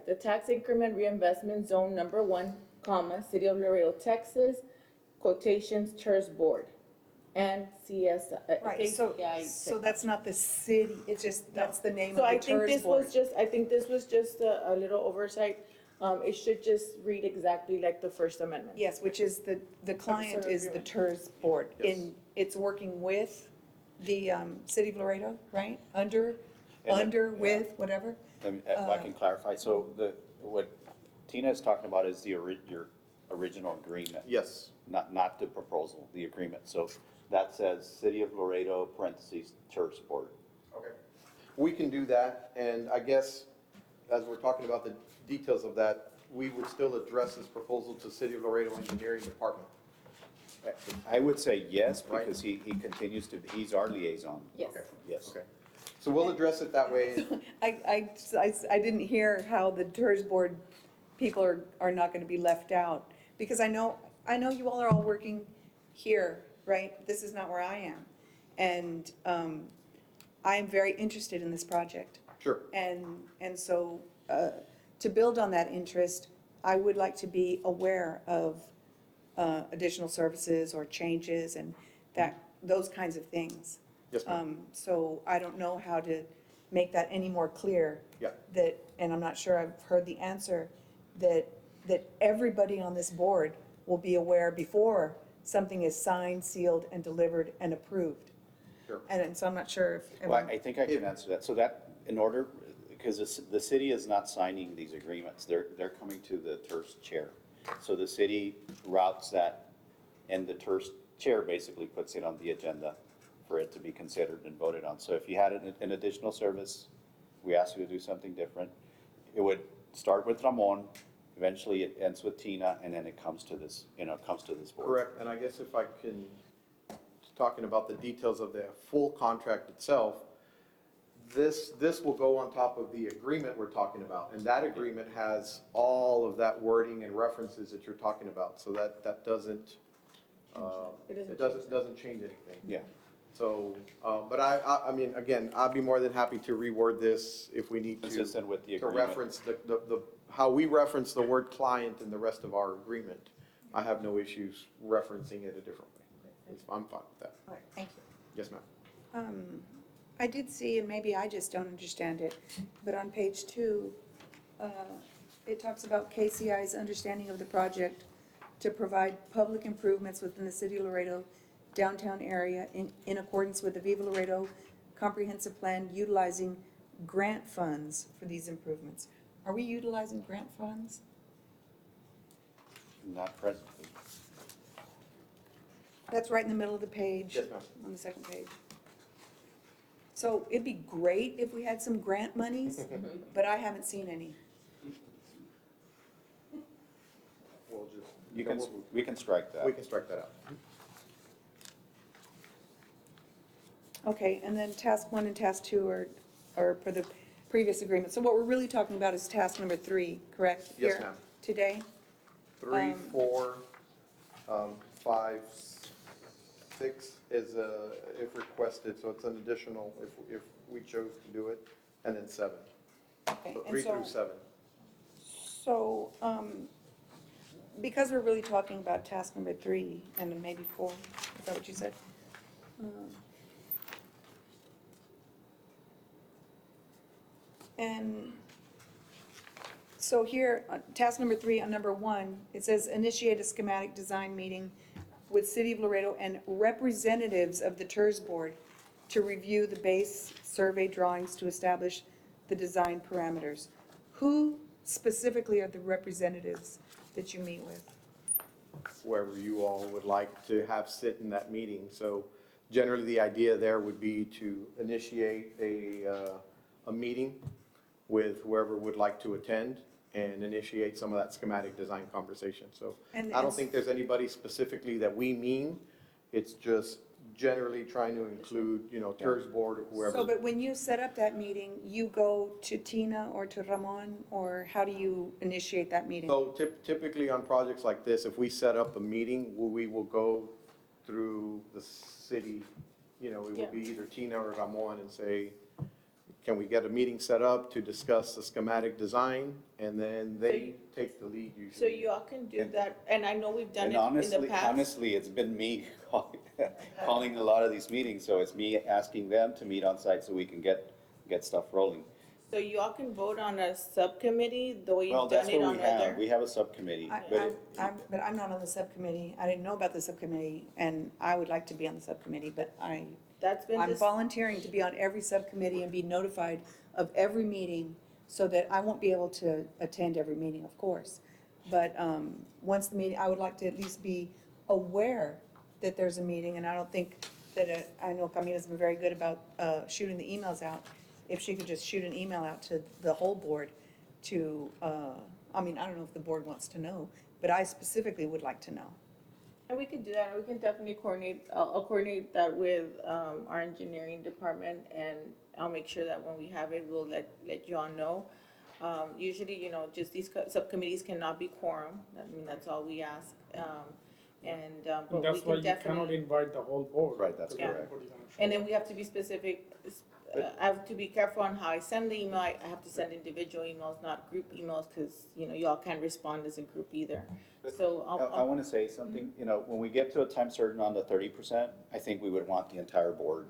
the Tax Increment Reinvestment Zone Number 1, comma, City of Laredo, Texas, quotations, TERS Board, and CS, Right, so KCI. that's not the city, it's just, that's the name of So I the think TERS this board. was just, I think this was just a little oversight. It should just read exactly like the First Amendment. Yes, which is the client is the TERS board. Yes. It's working with the city of Laredo, right? Under, And then- with, whatever. If I can clarify, so what Tina is talking about is your original agreement. Yes. Not the proposal, the agreement. So that says City of Laredo, parentheses, TERS Board. Okay. We can do that, and I guess, as we're talking about the details of that, we would still address this proposal to City of Laredo Engineering Department. I would say yes, Right. because he continues to, he's our liaison. Yes. Okay. Yes. Okay. So we'll address it that way. I didn't hear how the TERS board people are not gonna be left out. Because I know you all are all working here, right? This is not where I am. And I am very interested in this project. Sure. And so, to build on that interest, I would like to be aware of additional services or changes and those kinds of things. Yes, ma'am. So I don't know how to make that any more clear. Yeah. And I'm not sure I've heard the answer, that everybody on this board will be aware before something is signed, sealed, and delivered and approved. Sure. And so I'm not sure if. Well, I think I can answer that. So that, in order, because the city is not signing these agreements, they're coming to the TERS chair. So the city routes that, and the TERS chair basically puts it on the agenda for it to be considered and voted on. So if you had an additional service, we ask you to do something different, it would start with Ramon, eventually it ends with Tina, and then it comes to this, comes to this board. Correct, and I guess if I can, talking about the details of the full contract itself, this will go on top of the agreement we're talking about, and that agreement has all of that wording and references that you're talking about, so that doesn't, it doesn't change anything. Yeah. So, but I mean, again, I'd be more than happy to reword this if we need to. Consistent with the To agreement. reference how we reference the word client in the rest of our agreement. I have no issues referencing it a different way. I'm fine with that. All right, thank you. Yes, ma'am. I did see, and maybe I just don't understand it, but on page 2, it talks about KCI's understanding of the project to provide public improvements within the city of Laredo downtown area in accordance with the Viva Laredo Comprehensive Plan, utilizing grant funds for these improvements. Are we utilizing grant funds? Not presently. That's right in the middle of the page. Yes, ma'am. On the second page. So it'd be great if we had some grant monies, but I haven't seen any. We'll just. We can strike that. We can strike that out. Okay, and then task 1 and task 2 are for the previous agreement. So what we're really talking about is task number 3, correct? Yes, Here, ma'am. Today? 3, 4, 5, 6 is if requested, so it's an additional if we chose to do it, and then 7. Okay, So and 3 through 7. So, because we're really talking about task number 3 and then maybe 4, is that what you said? And so here, task number 3 on number 1, it says initiate a schematic design meeting with City of Laredo and representatives of the TERS board to review the base survey drawings to establish the design parameters. Who specifically are the representatives that you meet with? Whoever you all would like to have sit in that meeting. So generally, the idea there would be to initiate a meeting with whoever would like to attend and initiate some of that schematic design conversation. So And I don't it's- think there's anybody specifically that we mean. It's just generally trying to include, TERS board or whoever. So, but when you set up that meeting, you go to Tina or to Ramon, or how do you initiate that meeting? So typically on projects like this, if we set up a meeting, we will go through the city, it will be either Tina or Ramon and say, can we get a meeting set up to discuss the schematic design? And then they take the lead usually. So you all can do that, and I know we've done And it in the honestly, past. it's been me calling a lot of these meetings, so it's me asking them to meet on site so we can get stuff rolling. So you all can vote on a subcommittee, the way Well, you've that's done it what on we have. other. We have a subcommittee, But I'm not on the subcommittee. I didn't know about the subcommittee, and I would like to be on the subcommittee, but That's been I'm just, volunteering to be on every subcommittee and be notified of every meeting so that I won't be able to attend every meeting, of course. But once the meeting, I would like to at least be aware that there's a meeting, and I don't think that, I know Camila's been very good about shooting the emails out. If she could just shoot an email out to the whole board to, I don't know if the board wants to know, but I specifically would like to know. and we can do that, we can definitely coordinate, I'll coordinate that with, our engineering department, and I'll make sure that when we have it, we'll let you all know. Usually, just these subcommittees cannot be quorum, that's all we ask, but we That's why can you cannot definitely. invite the whole board. Right, that's because correct. everybody's gonna show And then up. we have to be specific, I have to be careful on how I send the email, I have to send individual emails, not group emails, because, y'all can't respond as a group either. So I want to say something, when we get to a time certain on the 30%, I think we would want the entire board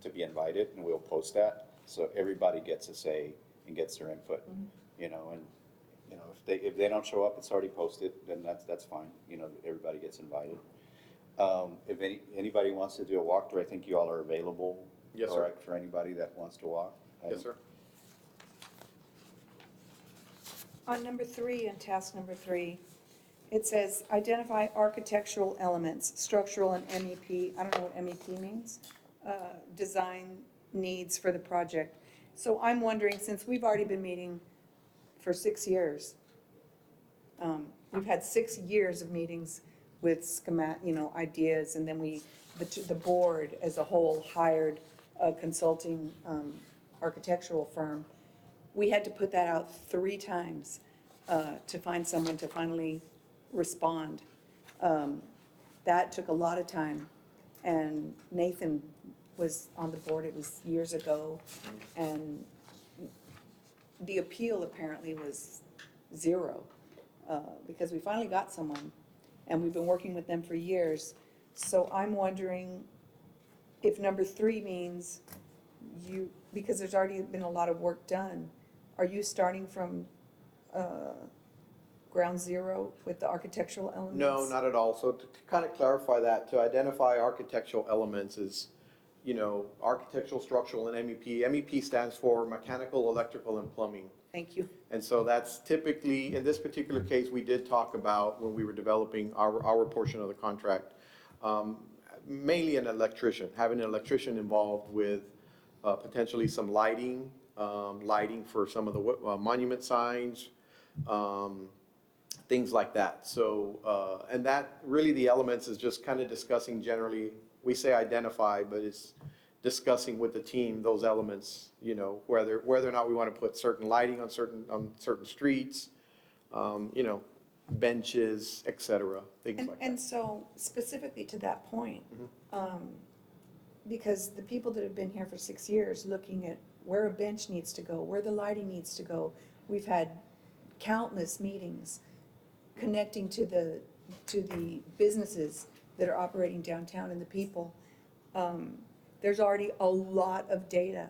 to be invited, and we'll post that, so everybody gets a say and gets their input, if they don't show up, it's already posted, then that's fine, everybody gets invited. If anybody wants to do a walkthrough, I think you all are available. Yes, sir. Correct, for anybody that wants to walk. Yes, sir. On number 3, and task number 3, it says, identify architectural elements, structural and MEP, I don't know what MEP means, design needs for the project. So I'm wondering, since we've already been meeting for 6 years, we've had 6 years of meetings with ideas, and then the board as a whole hired a consulting architectural firm. We had to put that out 3 times to find someone to finally respond. That took a lot of time, and Nathan was on the board, it was years ago, and the appeal apparently was 0, because we finally got someone, and we've been working with them for years. So I'm wondering if number 3 means because there's already been a lot of work done, are you starting from ground zero with the architectural elements? No, not at all. So to kind of clarify that, to identify architectural elements is, architectural, structural, and MEP. MEP stands for mechanical, electrical, and plumbing. Thank you. And so that's typically, in this particular case, we did talk about when we were developing our portion of the contract, mainly an electrician, having an electrician involved with potentially some lighting for some of the monument signs, things like that. So, and that really the elements is just kind of discussing generally, we say identify, but it's discussing with the team those elements, whether or not we want to put certain lighting on certain streets, benches, et cetera, things like that. And so specifically to that point, because the people that have been here for 6 years looking at where a bench needs to go, where the lighting needs to go, we've had countless meetings connecting to the businesses that are operating downtown and the people. There's already a lot of data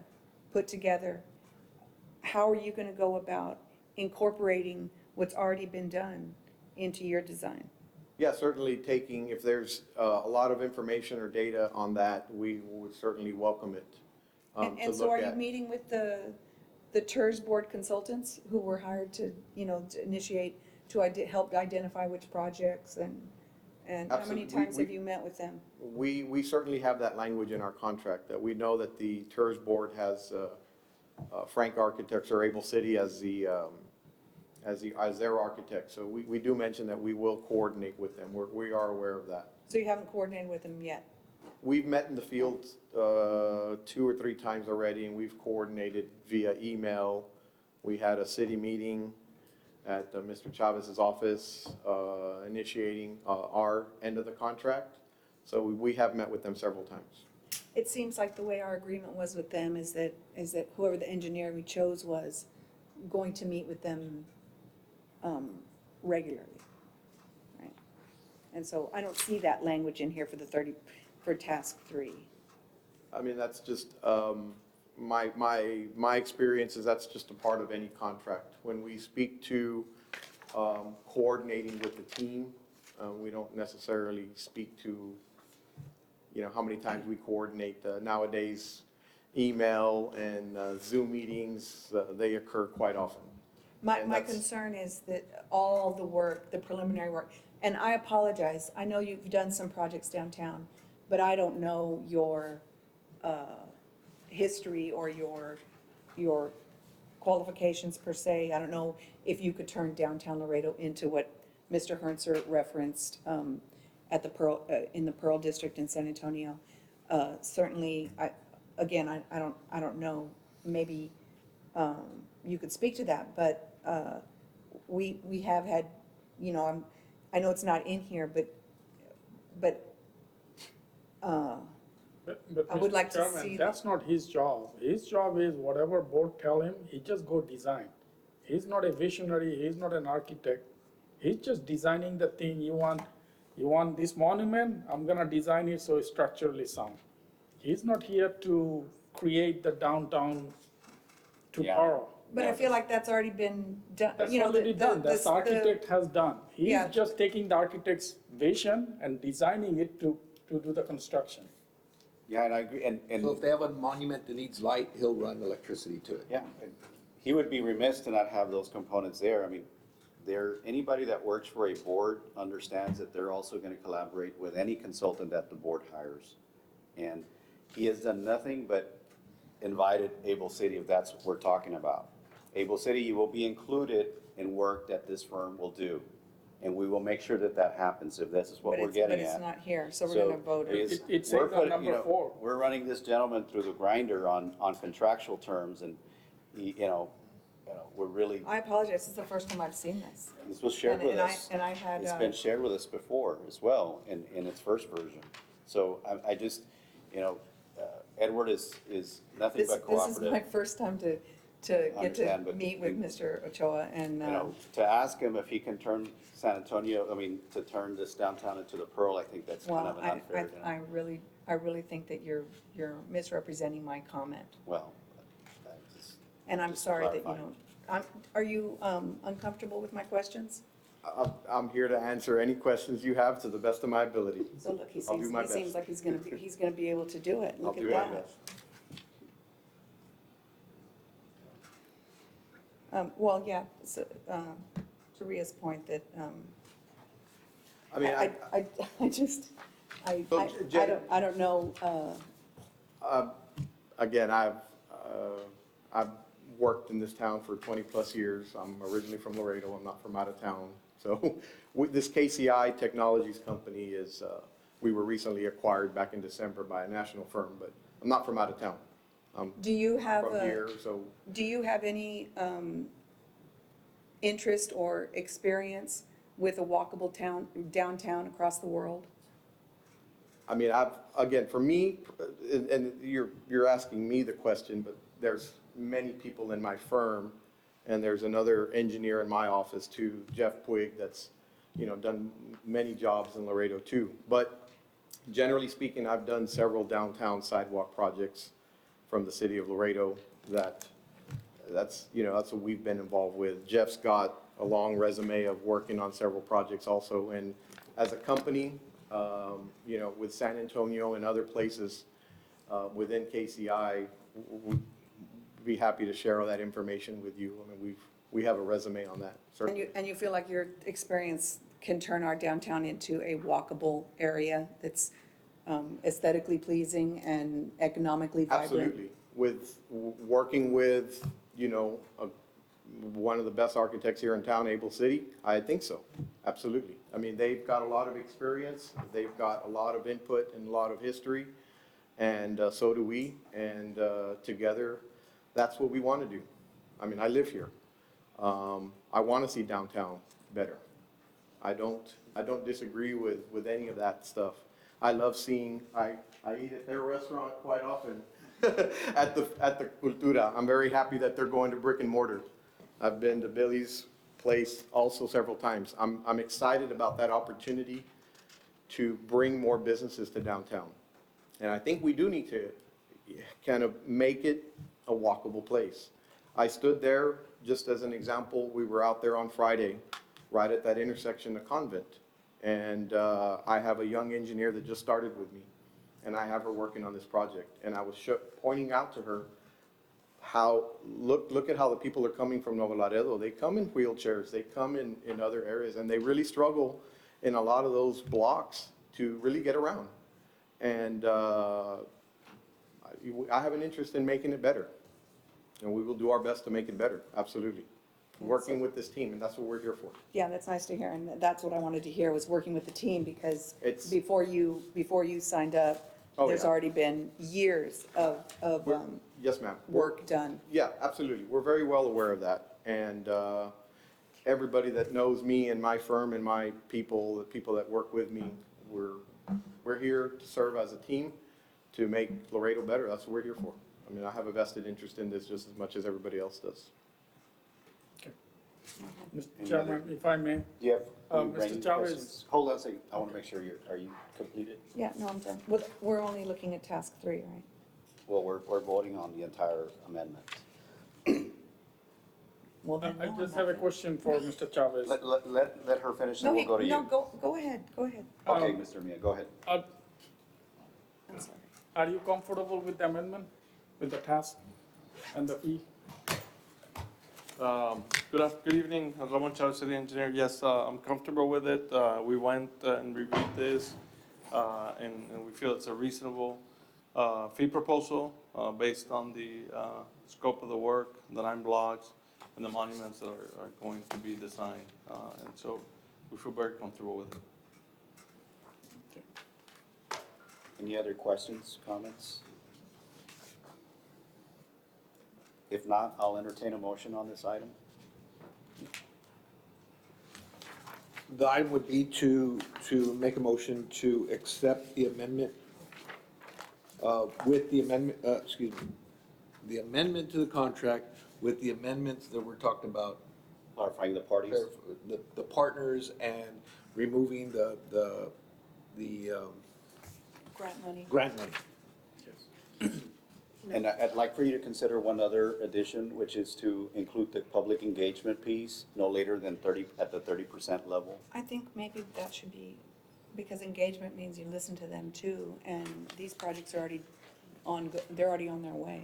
put together. How are you going to go about incorporating what's already been done into your design? Yeah, certainly taking, if there's a lot of information or data on that, we would certainly welcome it to And so look are you at. meeting with the TERS board consultants who were hired to initiate, to help identify which projects, and how many Absolutely. times have you met with them? We certainly have that language in our contract, that we know that the TERS board has Frank Architects or Able City as their architect. So we do mention that we will coordinate with them. We are aware of that. So you haven't coordinated with them yet? We've met in the field 2 or 3 times already, and we've coordinated via email. We had a city meeting at Mr. Chavez's office initiating our end of the contract. So we have met with them several times. It seems like the way our agreement was with them is that whoever the engineer we chose was going to meet with them regularly, right? And so I don't see that language in here for task 3. I mean, that's just, my experience is that's just a part of any contract. When we speak to coordinating with the team, we don't necessarily speak to, how many times we coordinate. Nowadays, email and Zoom meetings, they occur quite often. My And that's- concern is that all the work, the preliminary work, and I apologize, I know you've done some projects downtown, but I don't know your history or your qualifications per se. I don't know if you could turn downtown Laredo into what Mr. Herntzer referenced at the in the Pearl District in San Antonio. Certainly, I don't know, maybe you could speak to that, but we have had, I know it's not in here, but But I would Mr. like to Chairman, see that's not his job. His job is whatever board tell him, he just go design. He's not a visionary, he's not an architect. He's just designing the thing. You want this monument, I'm gonna design it so it's structurally sound. He's not here to create the downtown Yeah. tomorrow. But I feel like that's already been done. That's You know, already done, that's the architect has done. He's Yeah. just taking the architect's vision and designing it to do the construction. Yeah, and I agree, and So if they have a monument that needs light, he'll run electricity to it. yeah, and he would be remiss to not have those components there. I mean, anybody that works for a board understands that they're also gonna collaborate with any consultant that the board hires. And he has done nothing but invited Able City, if that's what we're talking about. Able City, you will be included in work that this firm will do. And we will make sure that that happens, if this is what we're getting But it's at. not here, so we're So gonna vote. is- It says we're on putting- number you know, 4. We're running this gentleman through the grinder on contractual terms, and we're really, I apologize, this is the first time I've seen this. this was shared with us. And I had, It's been shared with us before as well in its first version. So I just, Edward is nothing this but is my cooperative. first time to get Understand, to but meet with Mr. Ochoa, and, To ask him if he can turn San Antonio, to turn this downtown into the Pearl, I think that's kind well, of an unfair, I really think that you're misrepresenting my comment. well, I just- And I'm Just sorry that you clarify. don't, are you uncomfortable with my questions? I'm here to answer any questions you have to the best of my ability. So look, he I'll do seems, my he seems best. like he's gonna be able to do it. I'll Look do at my that. best. Well, yeah, so, to Ria's point that, I mean, I just, So, Jen- I don't know, again, I've worked in this town for 20-plus years. I'm originally from Laredo, I'm not from out of town. So this KCI Technologies company is, we were recently acquired back in December by a national firm, but I'm not from out of town. I'm do you have from here, so do you have any interest or experience with a walkable downtown across the world? I mean, again, for me, and you're asking me the question, but there's many people in my firm, and there's another engineer in my office too, Jeff Puig, that's, done many jobs in Laredo too. But generally speaking, I've done several downtown sidewalk projects from the city of Laredo that's what we've been involved with. Jeff's got a long resume of working on several projects also, and as a company, with San Antonio and other places within KCI, we'd be happy to share all that information with you. I mean, we have a resume on that, certainly. And you feel like your experience can turn our downtown into a walkable area that's aesthetically pleasing and economically vibrant? Absolutely. Working with, one of the best architects here in town, Able City? I think so, absolutely. I mean, they've got a lot of experience, they've got a lot of input and a lot of history, and so do we, and together, that's what we want to do. I mean, I live here. I want to see downtown better. I don't disagree with any of that stuff. I love seeing, I eat at their restaurant quite often, at the Cultura. I'm very happy that they're going to brick and mortar. I've been to Billy's place also several times. I'm excited about that opportunity to bring more businesses to downtown. And I think we do need to kind of make it a walkable place. I stood there, just as an example, we were out there on Friday, right at that intersection of Convent. And I have a young engineer that just started with me, and I have her working on this project. And I was pointing out to her how, look at how the people are coming from Nuevo Laredo. They come in wheelchairs, they come in other areas, and they really struggle in a lot of those blocks to really get around. And I have an interest in making it better, and we will do our best to make it better, absolutely. Working with this team, and that's what we're here for. Yeah, that's nice to hear, and that's what I wanted to hear, was working with the team, because It's- before you signed up, Oh, there's yeah. already been years of Yes, ma'am. work done. Yeah, absolutely. We're very well aware of that. And everybody that knows me and my firm and my people, the people that work with me, we're here to serve as a team to make Laredo better. That's what we're here for. I mean, I have a vested interest in this just as much as everybody else does. Mr. Any Chairman, if I may, Do you have any Mr. remaining Chavez. questions? Hold on a second, I want to make sure are you completed? Yeah, no, I'm done. We're only looking at task 3, right? Well, we're voting on the entire amendment. Well, then I no, just I'm have a not. question for Mr. Chavez. Let her finish, No, and we'll go to you. no, go ahead, go ahead. Okay, Mr. Mia, go ahead. Are I'm sorry. are you comfortable with the amendment, with the task and the fee? Good evening, Ramon Chavez, city engineer. Yes, I'm comfortable with it. We went and reviewed this, and we feel it's a reasonable fee proposal based on the scope of the work, the 9 blocks, and the monuments that are going to be designed. And so we feel very comfortable with it. Any other questions, comments? If not, I'll entertain a motion on this item. The item would be to make a motion to accept the amendment with the amendment, the amendment to the contract with the amendments that we're talking about. Clarifying the parties. The partners and removing the Grant money. grant money. And I'd like for you to consider one other addition, which is to include the public engagement piece no later than at the 30% level. I think maybe that should be, because engagement means you listen to them too, and these projects are already they're already on their way.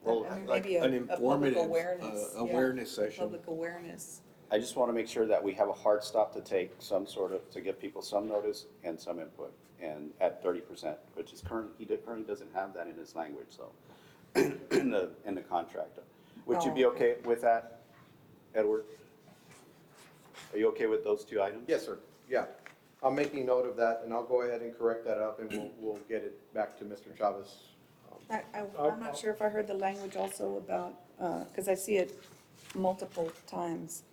Well, I mean, Like maybe an a public informative awareness. yeah, awareness session. Public awareness. I just want to make sure that we have a hard stop to take some sort of, to give people some notice and some input, and at 30%, which is he currently doesn't have that in his language, so, in the contract. Would you be Oh, okay with that, Edward? Are you okay with those 2 items? Yes, sir. Yeah. I'm making note of that, and I'll go ahead and correct that up, and we'll get it back to Mr. Chavez. I'm not sure if I heard the language also about, because I see it multiple times.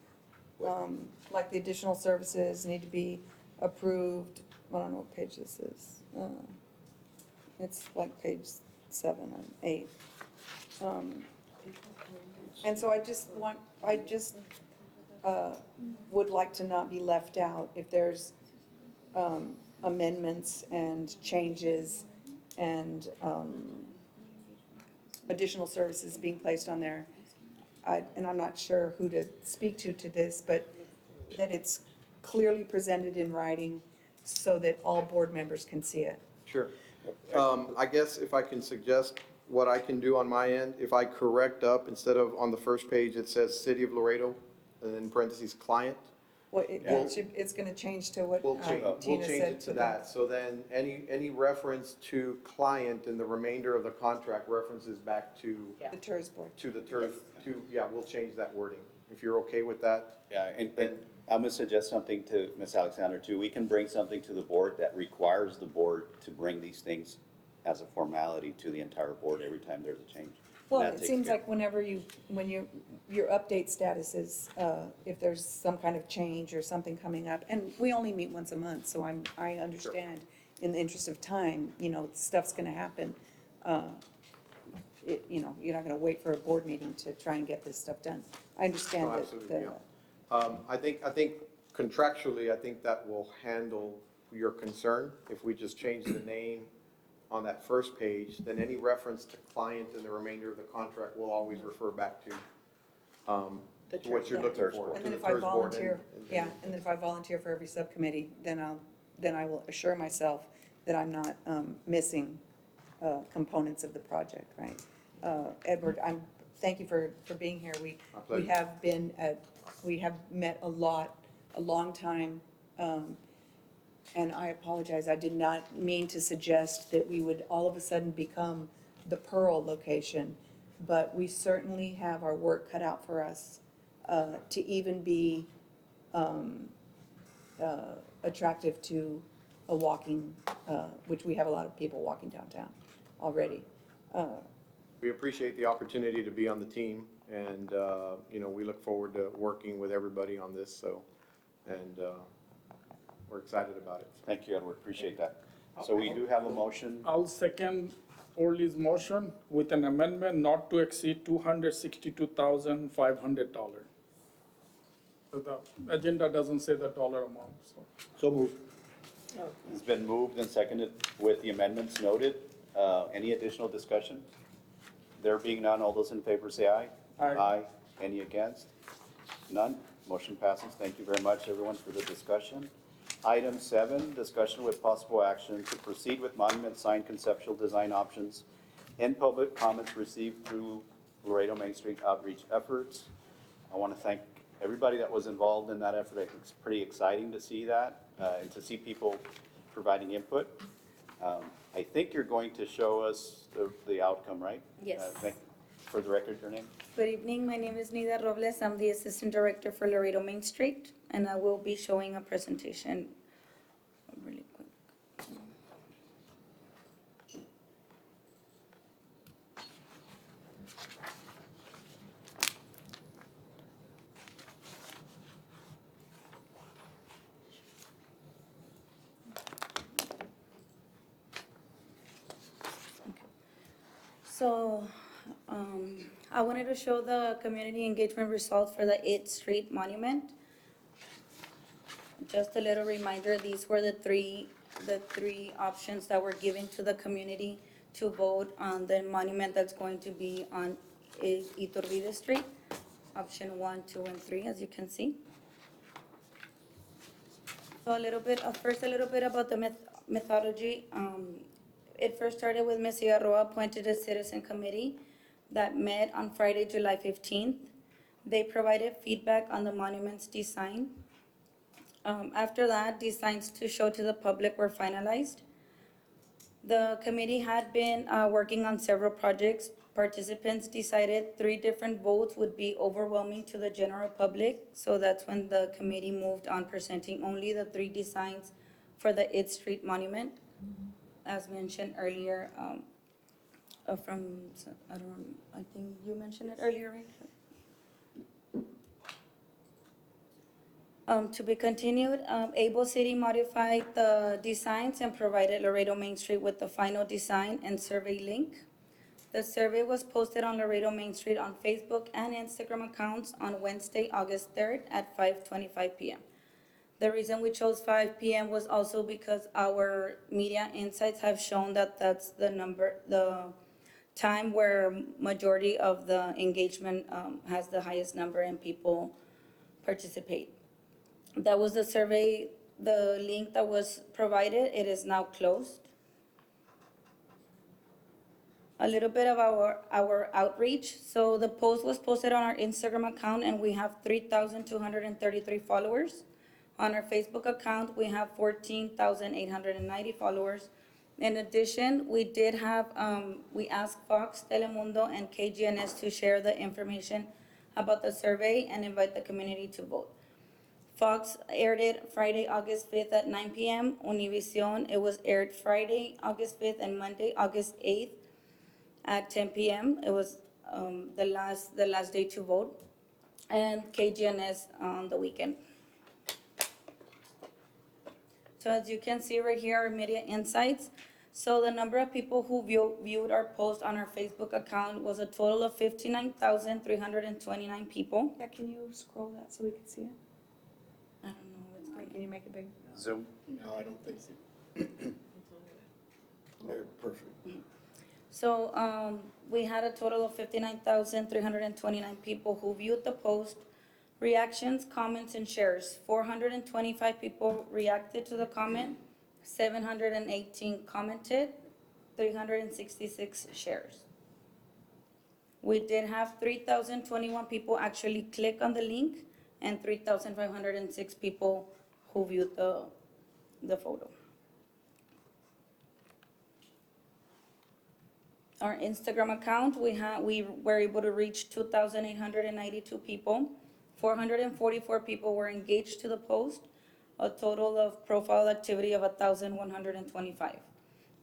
Like the additional services need to be approved, I don't know what page this is. It's like page 7 or 8. And so I just would like to not be left out if there's amendments and changes and additional services being placed on there. And I'm not sure who to speak to this, but that it's clearly presented in writing so that all board members can see it. Sure. I guess if I can suggest what I can do on my end, if I correct up, instead of on the first page, it says City of Laredo, and then in parentheses, client. Well, it's gonna change to what We'll change Tina said it to that. So then any reference to client in the remainder of the contract references back to The TERS board. to the TERF to, yeah, we'll change that wording, if you're okay with that. Yeah, and I'm gonna suggest something to Ms. Alexander too. We can bring something to the board that requires the board to bring these things as a formality to the entire board every time there's a change. Well, That it takes seems care- like whenever your update status is, if there's some kind of change or something coming up, and we only meet once a month, so I understand, in the interest of time, stuff's gonna happen. You're not gonna wait for a board meeting to try and get this stuff done. I understand No, that, absolutely, yeah. I think contractually, I think that will handle your concern. If we just change the name on that first page, then any reference to client in the remainder of the contract will always refer back to to what you're looking for. And to then the if I TERS board volunteer, and- and then if I volunteer for every subcommittee, then I will assure myself that I'm not missing components of the project, right? Edward, thank you for being here. My pleasure. We have met a long time, and I apologize, I did not mean to suggest that we would all of a sudden become the Pearl location, but we certainly have our work cut out for us to even be attractive to a walking, which we have a lot of people walking downtown already. We appreciate the opportunity to be on the team, and, we look forward to working with everybody on this, and we're excited about it. Thank you, Edward, appreciate that. So we do have a motion. I'll second Orly's motion with an amendment not to exceed $262,500. So the agenda doesn't say the dollar amount, so. So move. It's been moved and seconded with the amendments noted. Any additional discussion? There being none, all those in favor say aye. Aye. Any against? None. Motion passes. Thank you very much, everyone, for the discussion. Item 7, discussion with possible action to proceed with monument sign conceptual design options and public comments received through Laredo Main Street outreach efforts. I want to thank everybody that was involved in that effort. I think it's pretty exciting to see that and to see people providing input. I think you're going to show us the outcome, right? Yes. For the record, your name? Good evening, my name is Nida Robles, I'm the Assistant Director for Laredo Main Street, and I will be showing a presentation really quick. So, I wanted to show the community engagement results for the 8th Street Monument. Just a little reminder, these were the three options that were given to the community to vote on the monument that's going to be on Iturbide Street, option 1, 2, and 3, as you can see. So first a little bit about the methodology. It first started with Ms. Cigarroa appointed a citizen committee that met on Friday, July 15th. They provided feedback on the monument's design. After that, designs to show to the public were finalized. The committee had been working on several projects. Participants decided 3 different votes would be overwhelming to the general public, so that's when the committee moved on presenting only the 3 designs for the 8th Street Monument. As mentioned earlier, I think you mentioned it earlier, right? To be continued, Able City modified the designs and provided Laredo Main Street with the final design and survey link. The survey was posted on Laredo Main Street on Facebook and Instagram accounts on Wednesday, August 3rd at 5:25 p.m. The reason we chose 5 p.m. was also because our media insights have shown that that's the time where majority of the engagement has the highest number and people participate. That was the survey, the link that was provided. It is now closed. A little bit of our outreach. So the post was posted on our Instagram account and we have 3,233 followers. On our Facebook account, we have 14,890 followers. In addition, we did have, we asked Fox, Telemundo, and KGNS to share the information about the survey and invite the community to vote. Fox aired it Friday, August 5th at 9 p.m. Univision, it was aired Friday, August 5th, and Monday, August 8th at 10 p.m. It was the last day to vote. And KGNS on the weekend. So as you can see right here, our media insights. So the number of people who viewed our post on our Facebook account was a total of 59,329 people. Yeah, can you scroll that so we can see it? I don't know what's going Can you make it big? Zoom? No, I don't think so. They're perfect. So, we had a total of 59,329 people who viewed the post. Reactions, comments, and shares. 425 people reacted to the comment, 718 commented, 366 shares. We did have 3,021 people actually click on the link and 3,506 people who viewed the photo. Our Instagram account, we were able to reach 2,892 people. 444 people were engaged to the post, a total of profile activity of 1,125.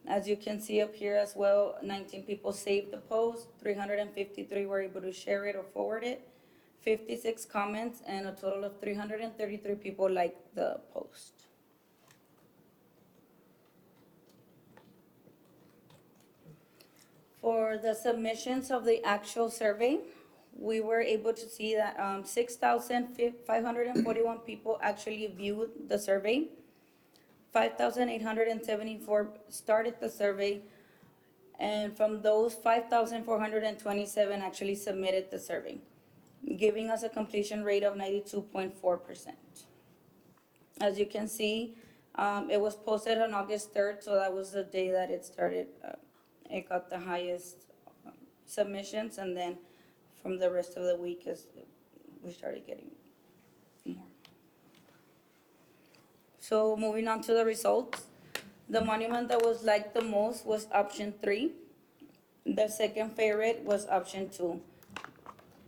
As you can see up here as well, 19 people saved the post, 353 were able to share it or forward it, 56 comments, and a total of 333 people liked the post. For the submissions of the actual survey, we were able to see that 6,541 people actually viewed the survey. 5,874 started the survey, and from those, 5,427 actually submitted the survey, giving us a completion rate of 92.4%. As you can see, it was posted on August 3rd, so that was the day that it started. It got the highest submissions, and then from the rest of the week, as we started getting more. So moving on to the results, the monument that was liked the most was option 3. The second favorite was option 2.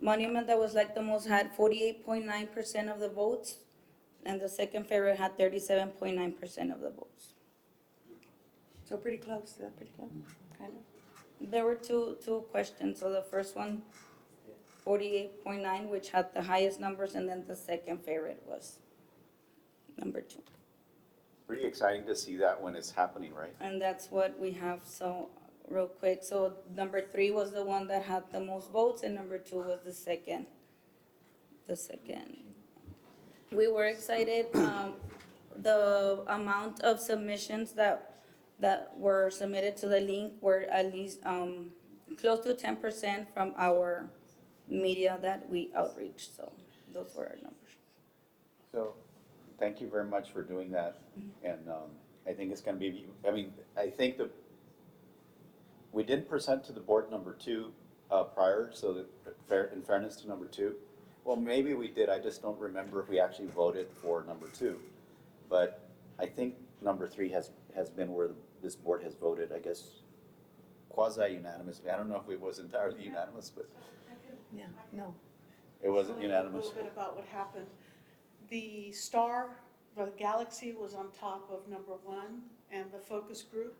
Monument that was liked the most had 48.9% of the votes, and the second favorite had 37.9% of the votes. So pretty close, pretty close, kind of. There were two questions. So the first one, 48.9, which had the highest numbers, and then the second favorite was number 2. Pretty exciting to see that when it's happening, right? And that's what we have. So real quick, so number 3 was the one that had the most votes, and number 2 was the second. We were excited. The amount of submissions that were submitted to the link were at least close to 10% from our media that we outreach. So those were our numbers. So, thank you very much for doing that. And I think it's going to be, I think we didn't present to the board number 2 prior, so that in fairness to number 2. Well, maybe we did, I just don't remember if we actually voted for number 2. But I think number 3 has been where this board has voted, I guess, quasi-unanimously. I don't know if it was entirely unanimous, but Yeah, no. it wasn't unanimous. A little bit about what happened. The star, the galaxy was on top of number 1, and the focus group.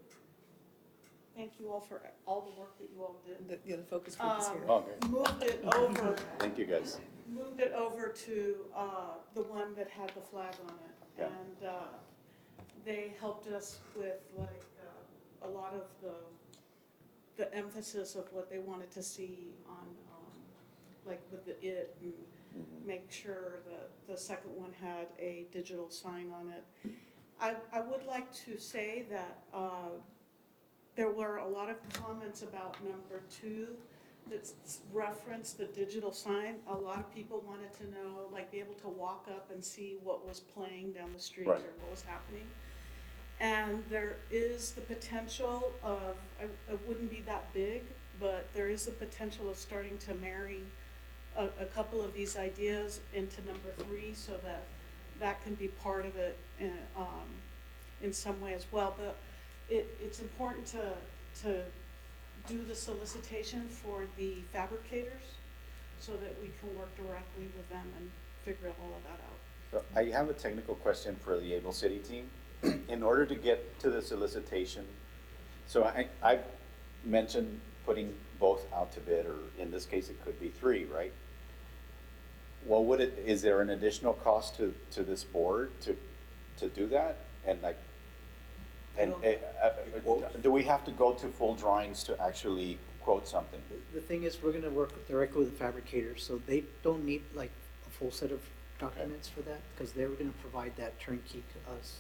Thank you all for all the work that you all did. The focus group is here. Okay, Moved it over. thank you guys. Moved it over to the one that had the flag on it. Yeah. And they helped us with a lot of the emphasis of what they wanted to see on, like with the it, and make sure that the second one had a digital sign on it. I would like to say that there were a lot of comments about number 2 that referenced the digital sign. A lot of people wanted to know, like, be able to walk up and see what was playing down the street Right. or what was happening. And there is the potential of, it wouldn't be that big, but there is the potential of starting to marry a couple of these ideas into number 3, so that can be part of it in some way as well. But it's important to do the solicitation for the fabricators so that we can work directly with them and figure all of that out. So I have a technical question for the Able City team. In order to get to the solicitation, so I mentioned putting both out to bid, or in this case, it could be 3, right? Well, is there an additional cost to this board to do that? And like, do we have to go to full drawings to actually quote something? The thing is, we're gonna work directly with the fabricators, so they don't need like a full set of documents for that, because they're gonna provide that turnkey to us.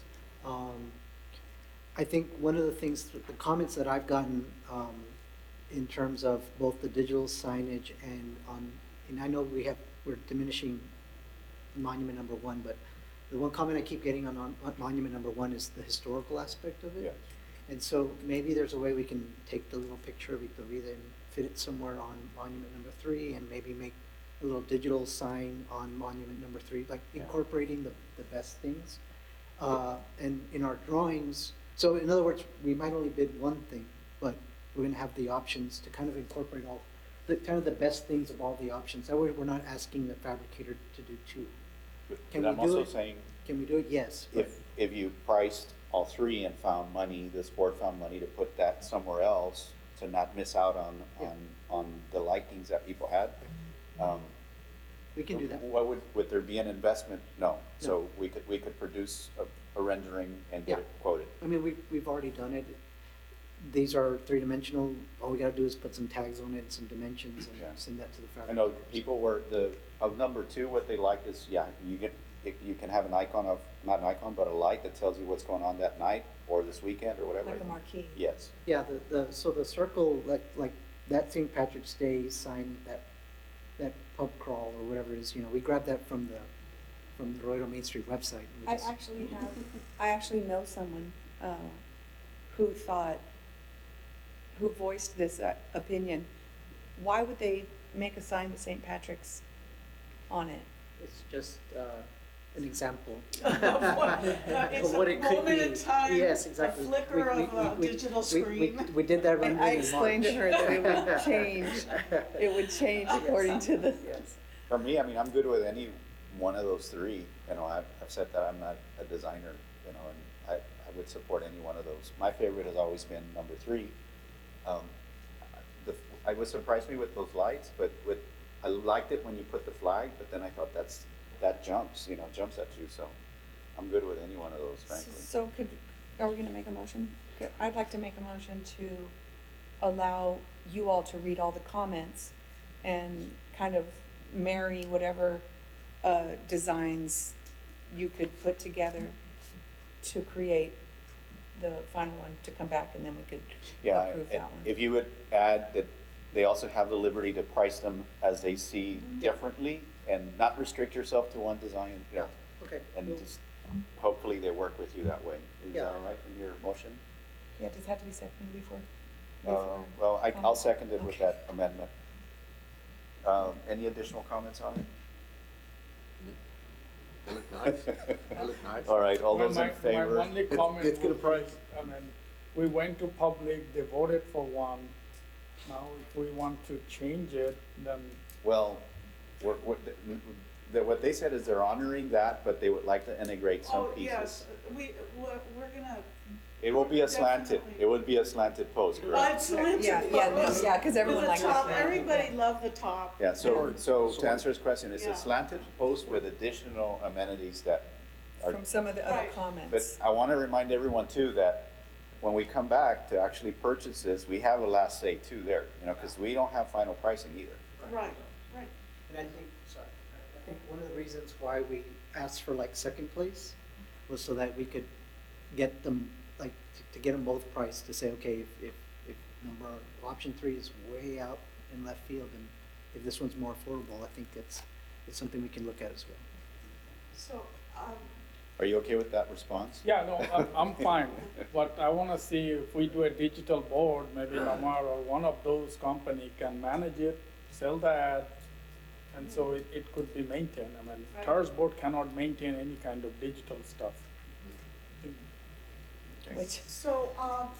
I think one of the things, the comments that I've gotten, in terms of both the digital signage and I know we're diminishing monument number 1, but the one comment I keep getting on monument number 1 is the historical aspect of it. Yes. And so maybe there's a way we can take the little picture of Iturbide and fit it somewhere on monument number 3, and maybe make a little digital sign on monument number 3, like incorporating the best things. And in our drawings, so in other words, we might only bid one thing, but we're gonna have the options to kind of incorporate all, kind of the best things of all the options. That way we're not asking the fabricator to do 2. Can But I'm we do also it? saying, Can we do it? Yes. if you priced all 3 and found money, this board found money to put that somewhere else, to not miss out on the likings that people had, We can do that. what would there be an investment? No. So we could produce a rendering and get it quoted. I mean, we've already done it. These are 3-dimensional. All we gotta do is put some tags on it and some dimensions Yeah. and send that to the I fabricator. know people were, of number 2, what they liked is, you can have an icon of, not an icon, but a light that tells you what's going on that night or this weekend or whatever. Like a marquee. Yes. Yeah, so the circle, like that St. Patrick's Day sign, that pub crawl or whatever it is, we grabbed that from the Royal Main Street website. We I just- actually know someone who voiced this opinion. Why would they make a sign with St. Patrick's on it? It's just an example It's of what a it could moment be. in time, Yes, exactly. a flicker of a digital screen. We did that And rendering I in explained to March. her that it would change according to the. Yes. For me, I mean, I'm good with any one of those 3. I've said that I'm not a designer, and I would support any one of those. My favorite has always been number 3. I was surprised me with those lights, but I liked it when you put the flag, but then I thought that jumps at you, so I'm good with any one of those, frankly. So are we gonna make a motion? I'd like to make a motion to allow you all to read all the comments and kind of marry whatever designs you could put together to create the final one, to come back, and then we could Yeah, approve that one. if you would add that they also have the liberty to price them as they see differently, and not restrict yourself to one design, Okay. and just hopefully they work with you that way. Is that Yeah. all right in your motion? Yeah, does it have to be seconded before? Well, I'll second it with that amendment. Any additional comments on it? They look nice. They look nice. All right, all Well, those in favor? My only comment let's get a would price. be, I mean, we went to public, they voted for one. Now, if we want to change it, then Well, what they said is they're honoring that, but they would like to integrate some Oh, pieces. yes, we're gonna. It will be a slanted, Definitely. it would be a slanted post, correct? Slanted Yeah, post because everyone with a likes top. it. Everybody loved the top. Yeah, so to answer his question, it's Yeah. a slanted post with additional amenities that are, From some of the other Right. but comments. I want to remind everyone too that when we come back to actually purchase this, we have a last say too there, because we don't have final pricing either. Right, right. And I think one of the reasons why we asked for like second place was so that we could get them, like, to get them both priced, to say, okay, if option 3 is way out in left field, and if this one's more affordable, I think it's something we can look at as well. So, Are you okay with that response? yeah, no, I'm fine. But I wanna see if we do a digital board, maybe Lamar or one of those company can manage it, sell the ad, and so it could be maintained. I mean, Right. TAR's board cannot maintain any kind of digital stuff. which, So,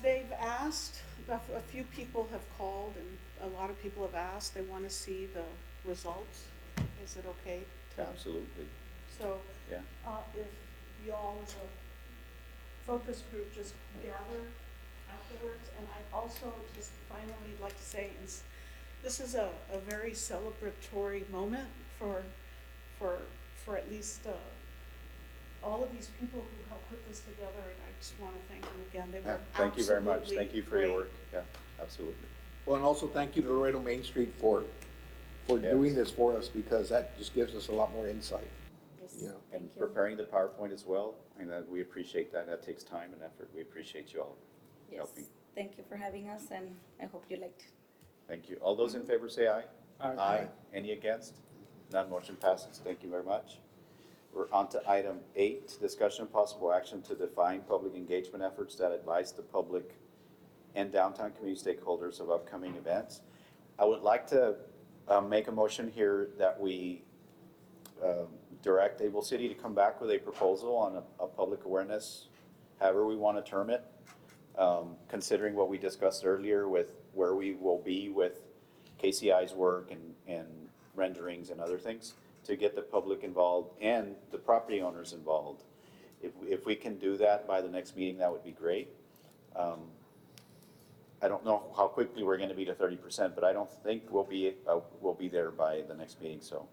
they've asked, a few people have called and a lot of people have asked, they want to see the results. Is it okay? Absolutely, So, yeah. if y'all as a focus group just gather afterwards, and I also just finally like to say, this is a very celebratory moment for at least, all of these people who helped put this together, and I just want to thank them again. They were Thank you very much. absolutely Thank you for your great. work. Yeah, absolutely. Well, and also thank you to Laredo Main Street for Yes. doing this for us, because that just gives us a lot more insight, Yes, you know. And thank you. preparing the PowerPoint as well, and that we appreciate that. That takes time and effort. We appreciate you all Yes, helping. thank you for having us, and I hope you liked. Thank you. All those in favor say aye. Aye. Any against? None motion passes. Thank you very much. We're on to item 8, discussion and possible action to define public engagement efforts that advise the public and downtown community stakeholders of upcoming events. I would like to make a motion here that we direct Able City to come back with a proposal on a public awareness, however we want to term it, considering what we discussed earlier with where we will be with KCI's work and renderings and other things, to get the public involved and the property owners involved. If we can do that by the next meeting, that would be great. I don't know how quickly we're gonna be to 30%, but I don't think we'll be there by the next meeting, so.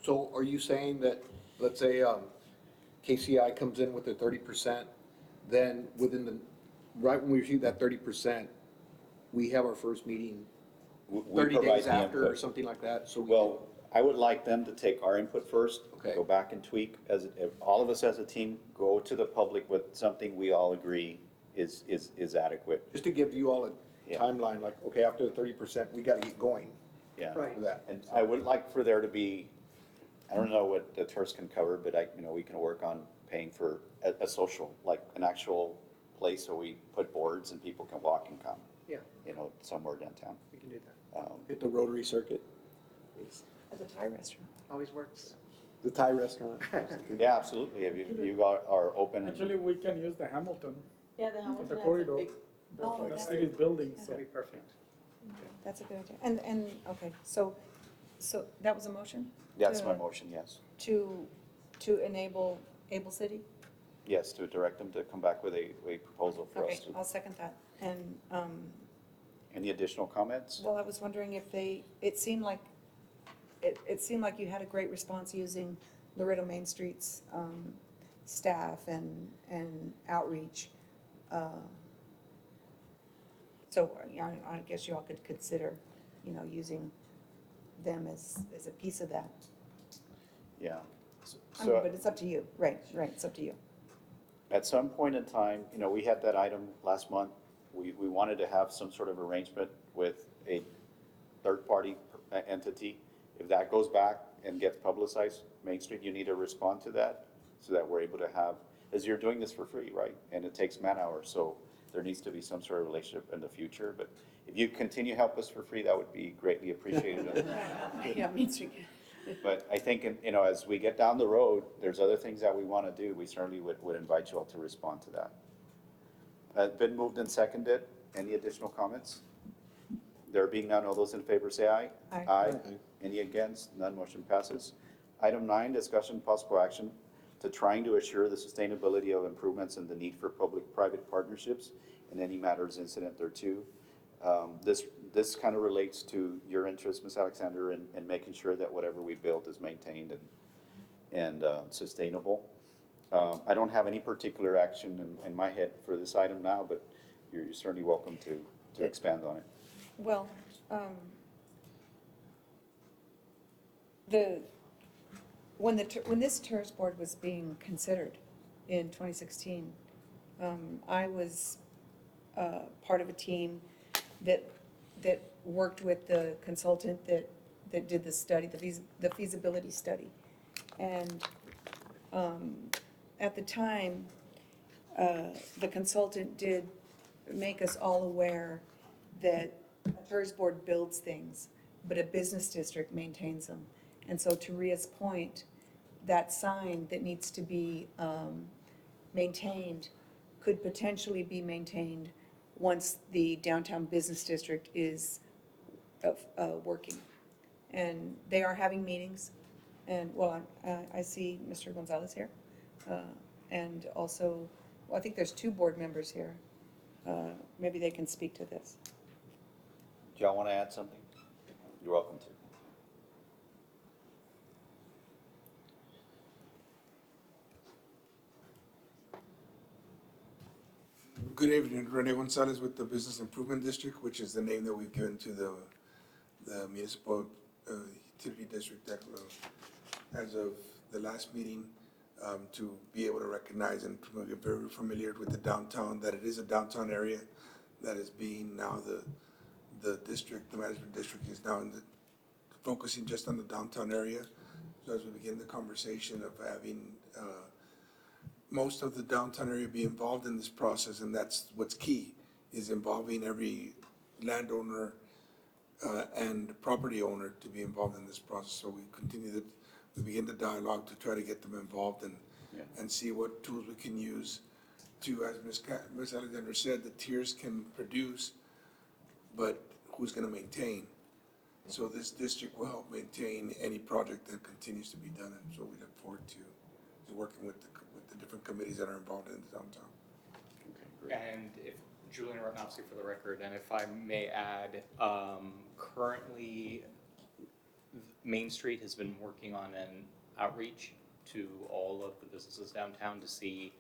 So are you saying that, let's say, KCI comes in with their 30%, then right when we receive that 30%, we have our first meeting we 30 provide days the after or input. something like that, so we. Well, I would like them to take our input first, Okay. go back and tweak, if all of us as a team go to the public with something we all agree is adequate. Just to give you all a Yeah. timeline, like, okay, after the 30%, we gotta get going Yeah. for that. And I would like for there to be, I don't know what the tours can cover, but we can work on paying for a social, like an actual place so we put boards and people can walk and come, Yeah, somewhere downtown. we can do that. Hit the Rotary Circuit, at the Thai restaurant. Always works. the Thai restaurant. Yeah, absolutely. If you are open and, Actually, we can use the Hamilton, Yeah, the Hamilton the has a corridor, big, Oh, the yeah. city's building, so. That'd be perfect. That's a good idea. And, okay, so that was a motion? that's To- my motion, yes. To enable Able City? Yes, to direct them to come back with a proposal for Okay, us to. I'll second that. And, Any additional comments? well, I was wondering if it seemed like you had a great response using Laredo Main Street's staff and outreach. So I guess you all could consider, using them as a piece of that. Yeah. I mean, So but it's up to you. Right, it's up to you. at some point in time, we had that item last month. We wanted to have some sort of arrangement with a third-party entity. If that goes back and gets publicized, Main Street, you need to respond to that so that we're able to have, as you're doing this for free, right? And it takes man-hours, so there needs to be some sort of relationship in the future. But if you continue to help us for free, that would be greatly appreciated. Yeah, Main Street. But I think, as we get down the road, there's other things that we want to do. We certainly would invite you all to respond to that. Been moved and seconded. Any additional comments? There being none, all those in favor say aye. Aye. Aye. Any against? None motion passes. Item 9, discussion possible action to trying to assure the sustainability of improvements and the need for public-private partnerships and any matters incident thereto. This kind of relates to your interest, Ms. Alexander, in making sure that whatever we build is maintained and sustainable. I don't have any particular action in my head for this item now, but you're certainly welcome to expand on it. Well, when this TERS board was being considered in 2016, I was part of a team that worked with the consultant that did the study, the feasibility study. And at the time, the consultant did make us all aware that a TERS board builds things, but a business district maintains them. And so to Ria's point, that sign that needs to be maintained could potentially be maintained once the downtown business district is working. And they are having meetings, and, well, I see Mr. Gonzalez here. And also, well, I think there's 2 board members here. Maybe they can speak to this. Do y'all want to add something? You're welcome to. Good evening, Rene Gonzalez with the Business Improvement District, which is the name that we've given to the municipal utility district that, as of the last meeting, to be able to recognize and to get very familiar with the downtown, that it is a downtown area that is being now the district, the management district is now focusing just on the downtown area. So as we begin the conversation of having most of the downtown area be involved in this process, and that's what's key, is involving every landowner and property owner to be involved in this process. So we begin the dialogue to try to get them involved and see what tools we can use to, as Ms. Alexander said, the tiers can produce, but who's gonna maintain? So this district will help maintain any project that continues to be done, and so we look forward to working with the different committees that are involved in the downtown. And if, Julian Ratnowski for the record, and if I may add, currently, Main Street has been working on an outreach to all of the businesses downtown to see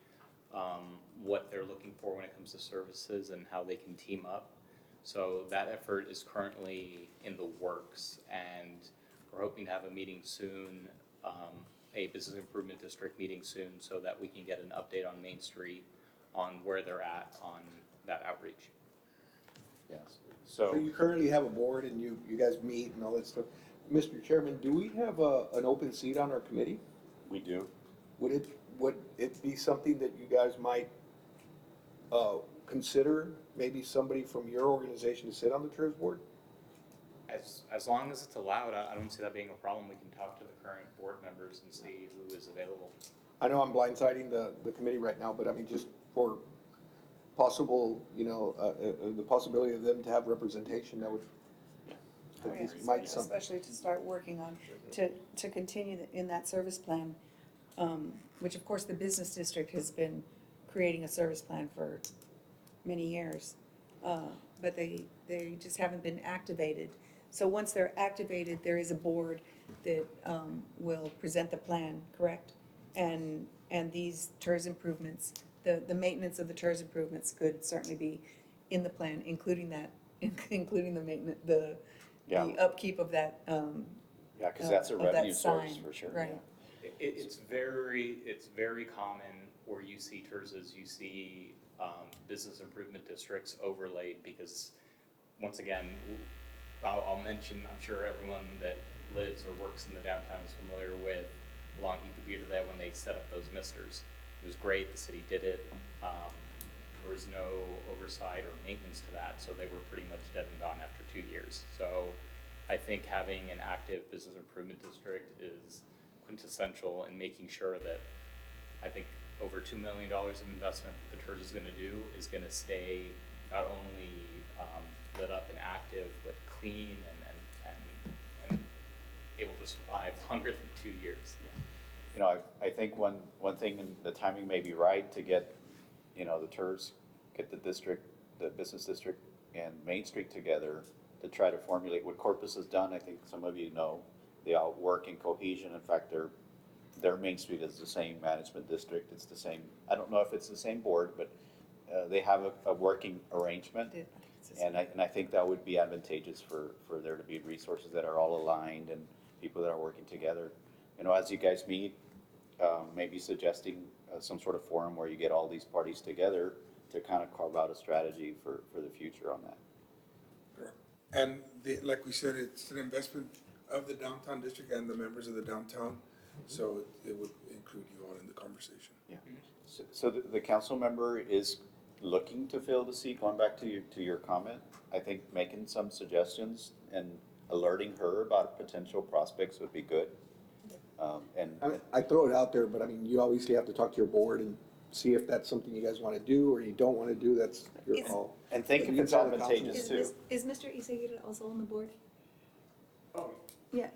what they're looking for when it comes to services and how they can team up. So that effort is currently in the works, and we're hoping to have a meeting soon, a business improvement district meeting soon, so that we can get an update on Main Street on where they're at on that outreach. Yes. So you currently have a board and you guys meet and all that stuff. Mr. Chairman, do we have an open seat on our committee? We do. Would it be something that you guys might consider, maybe somebody from your organization to sit on the TERS board? As long as it's allowed, I don't see that being a problem. We can talk to the current board members and see who is available. I know I'm blindsiding the committee right now, but I mean, just for possible, the possibility of them to have representation, that would, might something. Especially to start working on, to continue in that service plan, which of course the business district has been creating a service plan for many years. But they just haven't been activated. So once they're activated, there is a board that will present the plan, correct? And these TERS improvements, the maintenance of the TERS improvements could certainly be in the plan, including that, including the maintenance, the upkeep of that, Yeah, because that's a of that revenue source sign, for sure. right. Yeah. It's very common where you see TERSs, you see business improvement districts overlaid, because once again, I'll mention, I'm sure everyone that lives or works in the downtown is familiar with Longhorn Computer Day when they set up those misters. It was great, the city did it. There was no oversight or maintenance to that, so they were pretty much dead and gone after 2 years. So I think having an active business improvement district is quintessential in making sure that, I think over $2 million of investment that the TERS is gonna do is gonna stay not only lit up and active, but clean and able to survive longer than 2 years. You know, I think one thing, and the timing may be right to get, the TERS, get the district, the business district and Main Street together to try to formulate what Corpus has done. I think some of you know, they all work in cohesion. In fact, their Main Street is the same management district. It's the same, I don't know if it's the same board, but they have a working arrangement. And I think that would be advantageous for there to be resources that are all aligned and people that are working together. As you guys meet, maybe suggesting some sort of forum where you get all these parties together to kind of carve out a strategy for the future on that. Sure. And like we said, it's an investment of the downtown district and the members of the downtown, so it would include you all in the conversation. Yeah. So the council member is looking to fill the seat, going back to your comment, I think making some suggestions and alerting her about potential prospects would be good. I throw it out there, but I mean, you obviously have to talk to your board and see if that's something you guys want to do or you don't want to do, that's your It's- call. And think if You it's tell the council. advantageous too. Is Mr. Iseguirre also on the board? Oh, Yeah.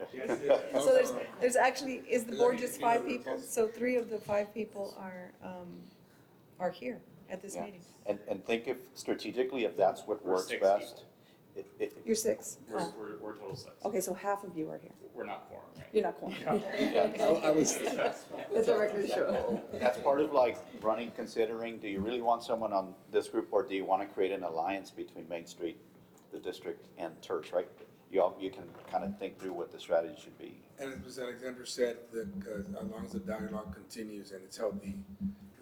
So there's actually, is the board just 5 people? So 3 of the 5 people are here at this Yeah. meeting. And think if strategically, if that's what We're works 6 best. You're 6? We're, Oh. we're total 6. Okay, so half of you are here. We're not quorum, right? You're not quorum. I was, Let the record show. That's part of like running, considering, do you really want someone on this group, or do you want to create an alliance between Main Street, the district, and TERS, right? You can kind of think through what the strategy should be. And as Ms. Alexander said, that as long as the dialogue continues and it's healthy,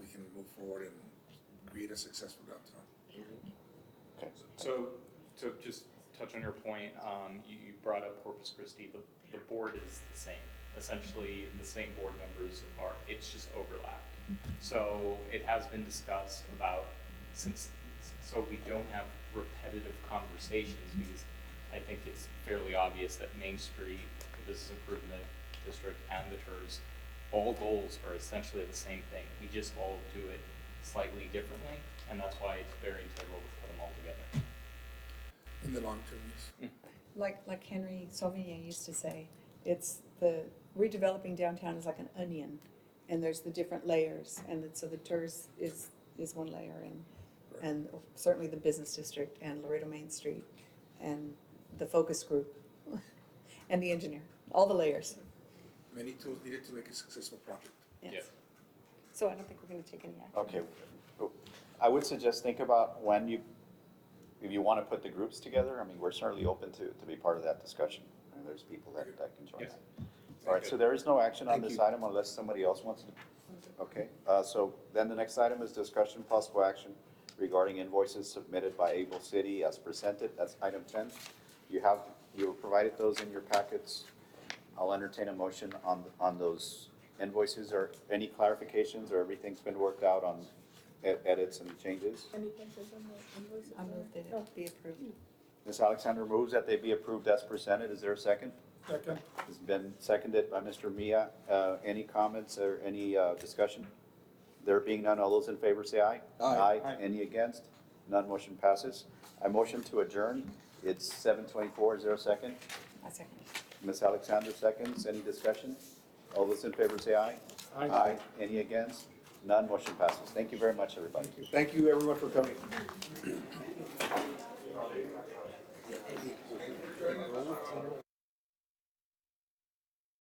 we can move forward and create a successful downtown. Okay. So, to just touch on your point, you brought up Corpus Christi, the board is the same. Essentially, the same board members are, it's just overlap. So it has been discussed about, so we don't have repetitive conversations, because I think it's fairly obvious that Main Street, the Business Improvement District, and the TERS, all goals are essentially the same thing. We just all do it slightly differently, and that's why it's very integral to put them all together. In the long term, yes. Like Henry Sauvignon used to say, it's the redeveloping downtown is like an onion, and there's the different layers, and so the TERS is one layer, and certainly the business district and Laredo Main Street and the focus group and the engineer, all the layers. Many tools needed to make a successful project. Yes. Yeah. So I don't think we're gonna take any action. Okay. I would suggest think about if you want to put the groups together, I mean, we're certainly open to be part of that discussion. And there's people that can join Yes. that. All right, so there is no action on Thank this you. item unless somebody else wants to. Okay, so then the next item is discussion possible action regarding invoices submitted by Able City as presented. That's item 10. You provided those in your packets. I'll entertain a motion on those invoices, or any clarifications, or everything's been worked out on edits and changes. I move that it be approved. Ms. Alexander moves that they be approved as presented. Is there a second? Second. It's been seconded by Mr. Mia. Any comments or any discussion? There being none, all those in favor say aye. Aye. Any against? None, motion passes. I motion to adjourn. It's 7:24. Is there a second? I second. Ms. Alexander seconds. Any discussion? All those in favor say aye. Aye. Any against? None, motion passes. Thank you very much, everybody. thank you everyone for coming.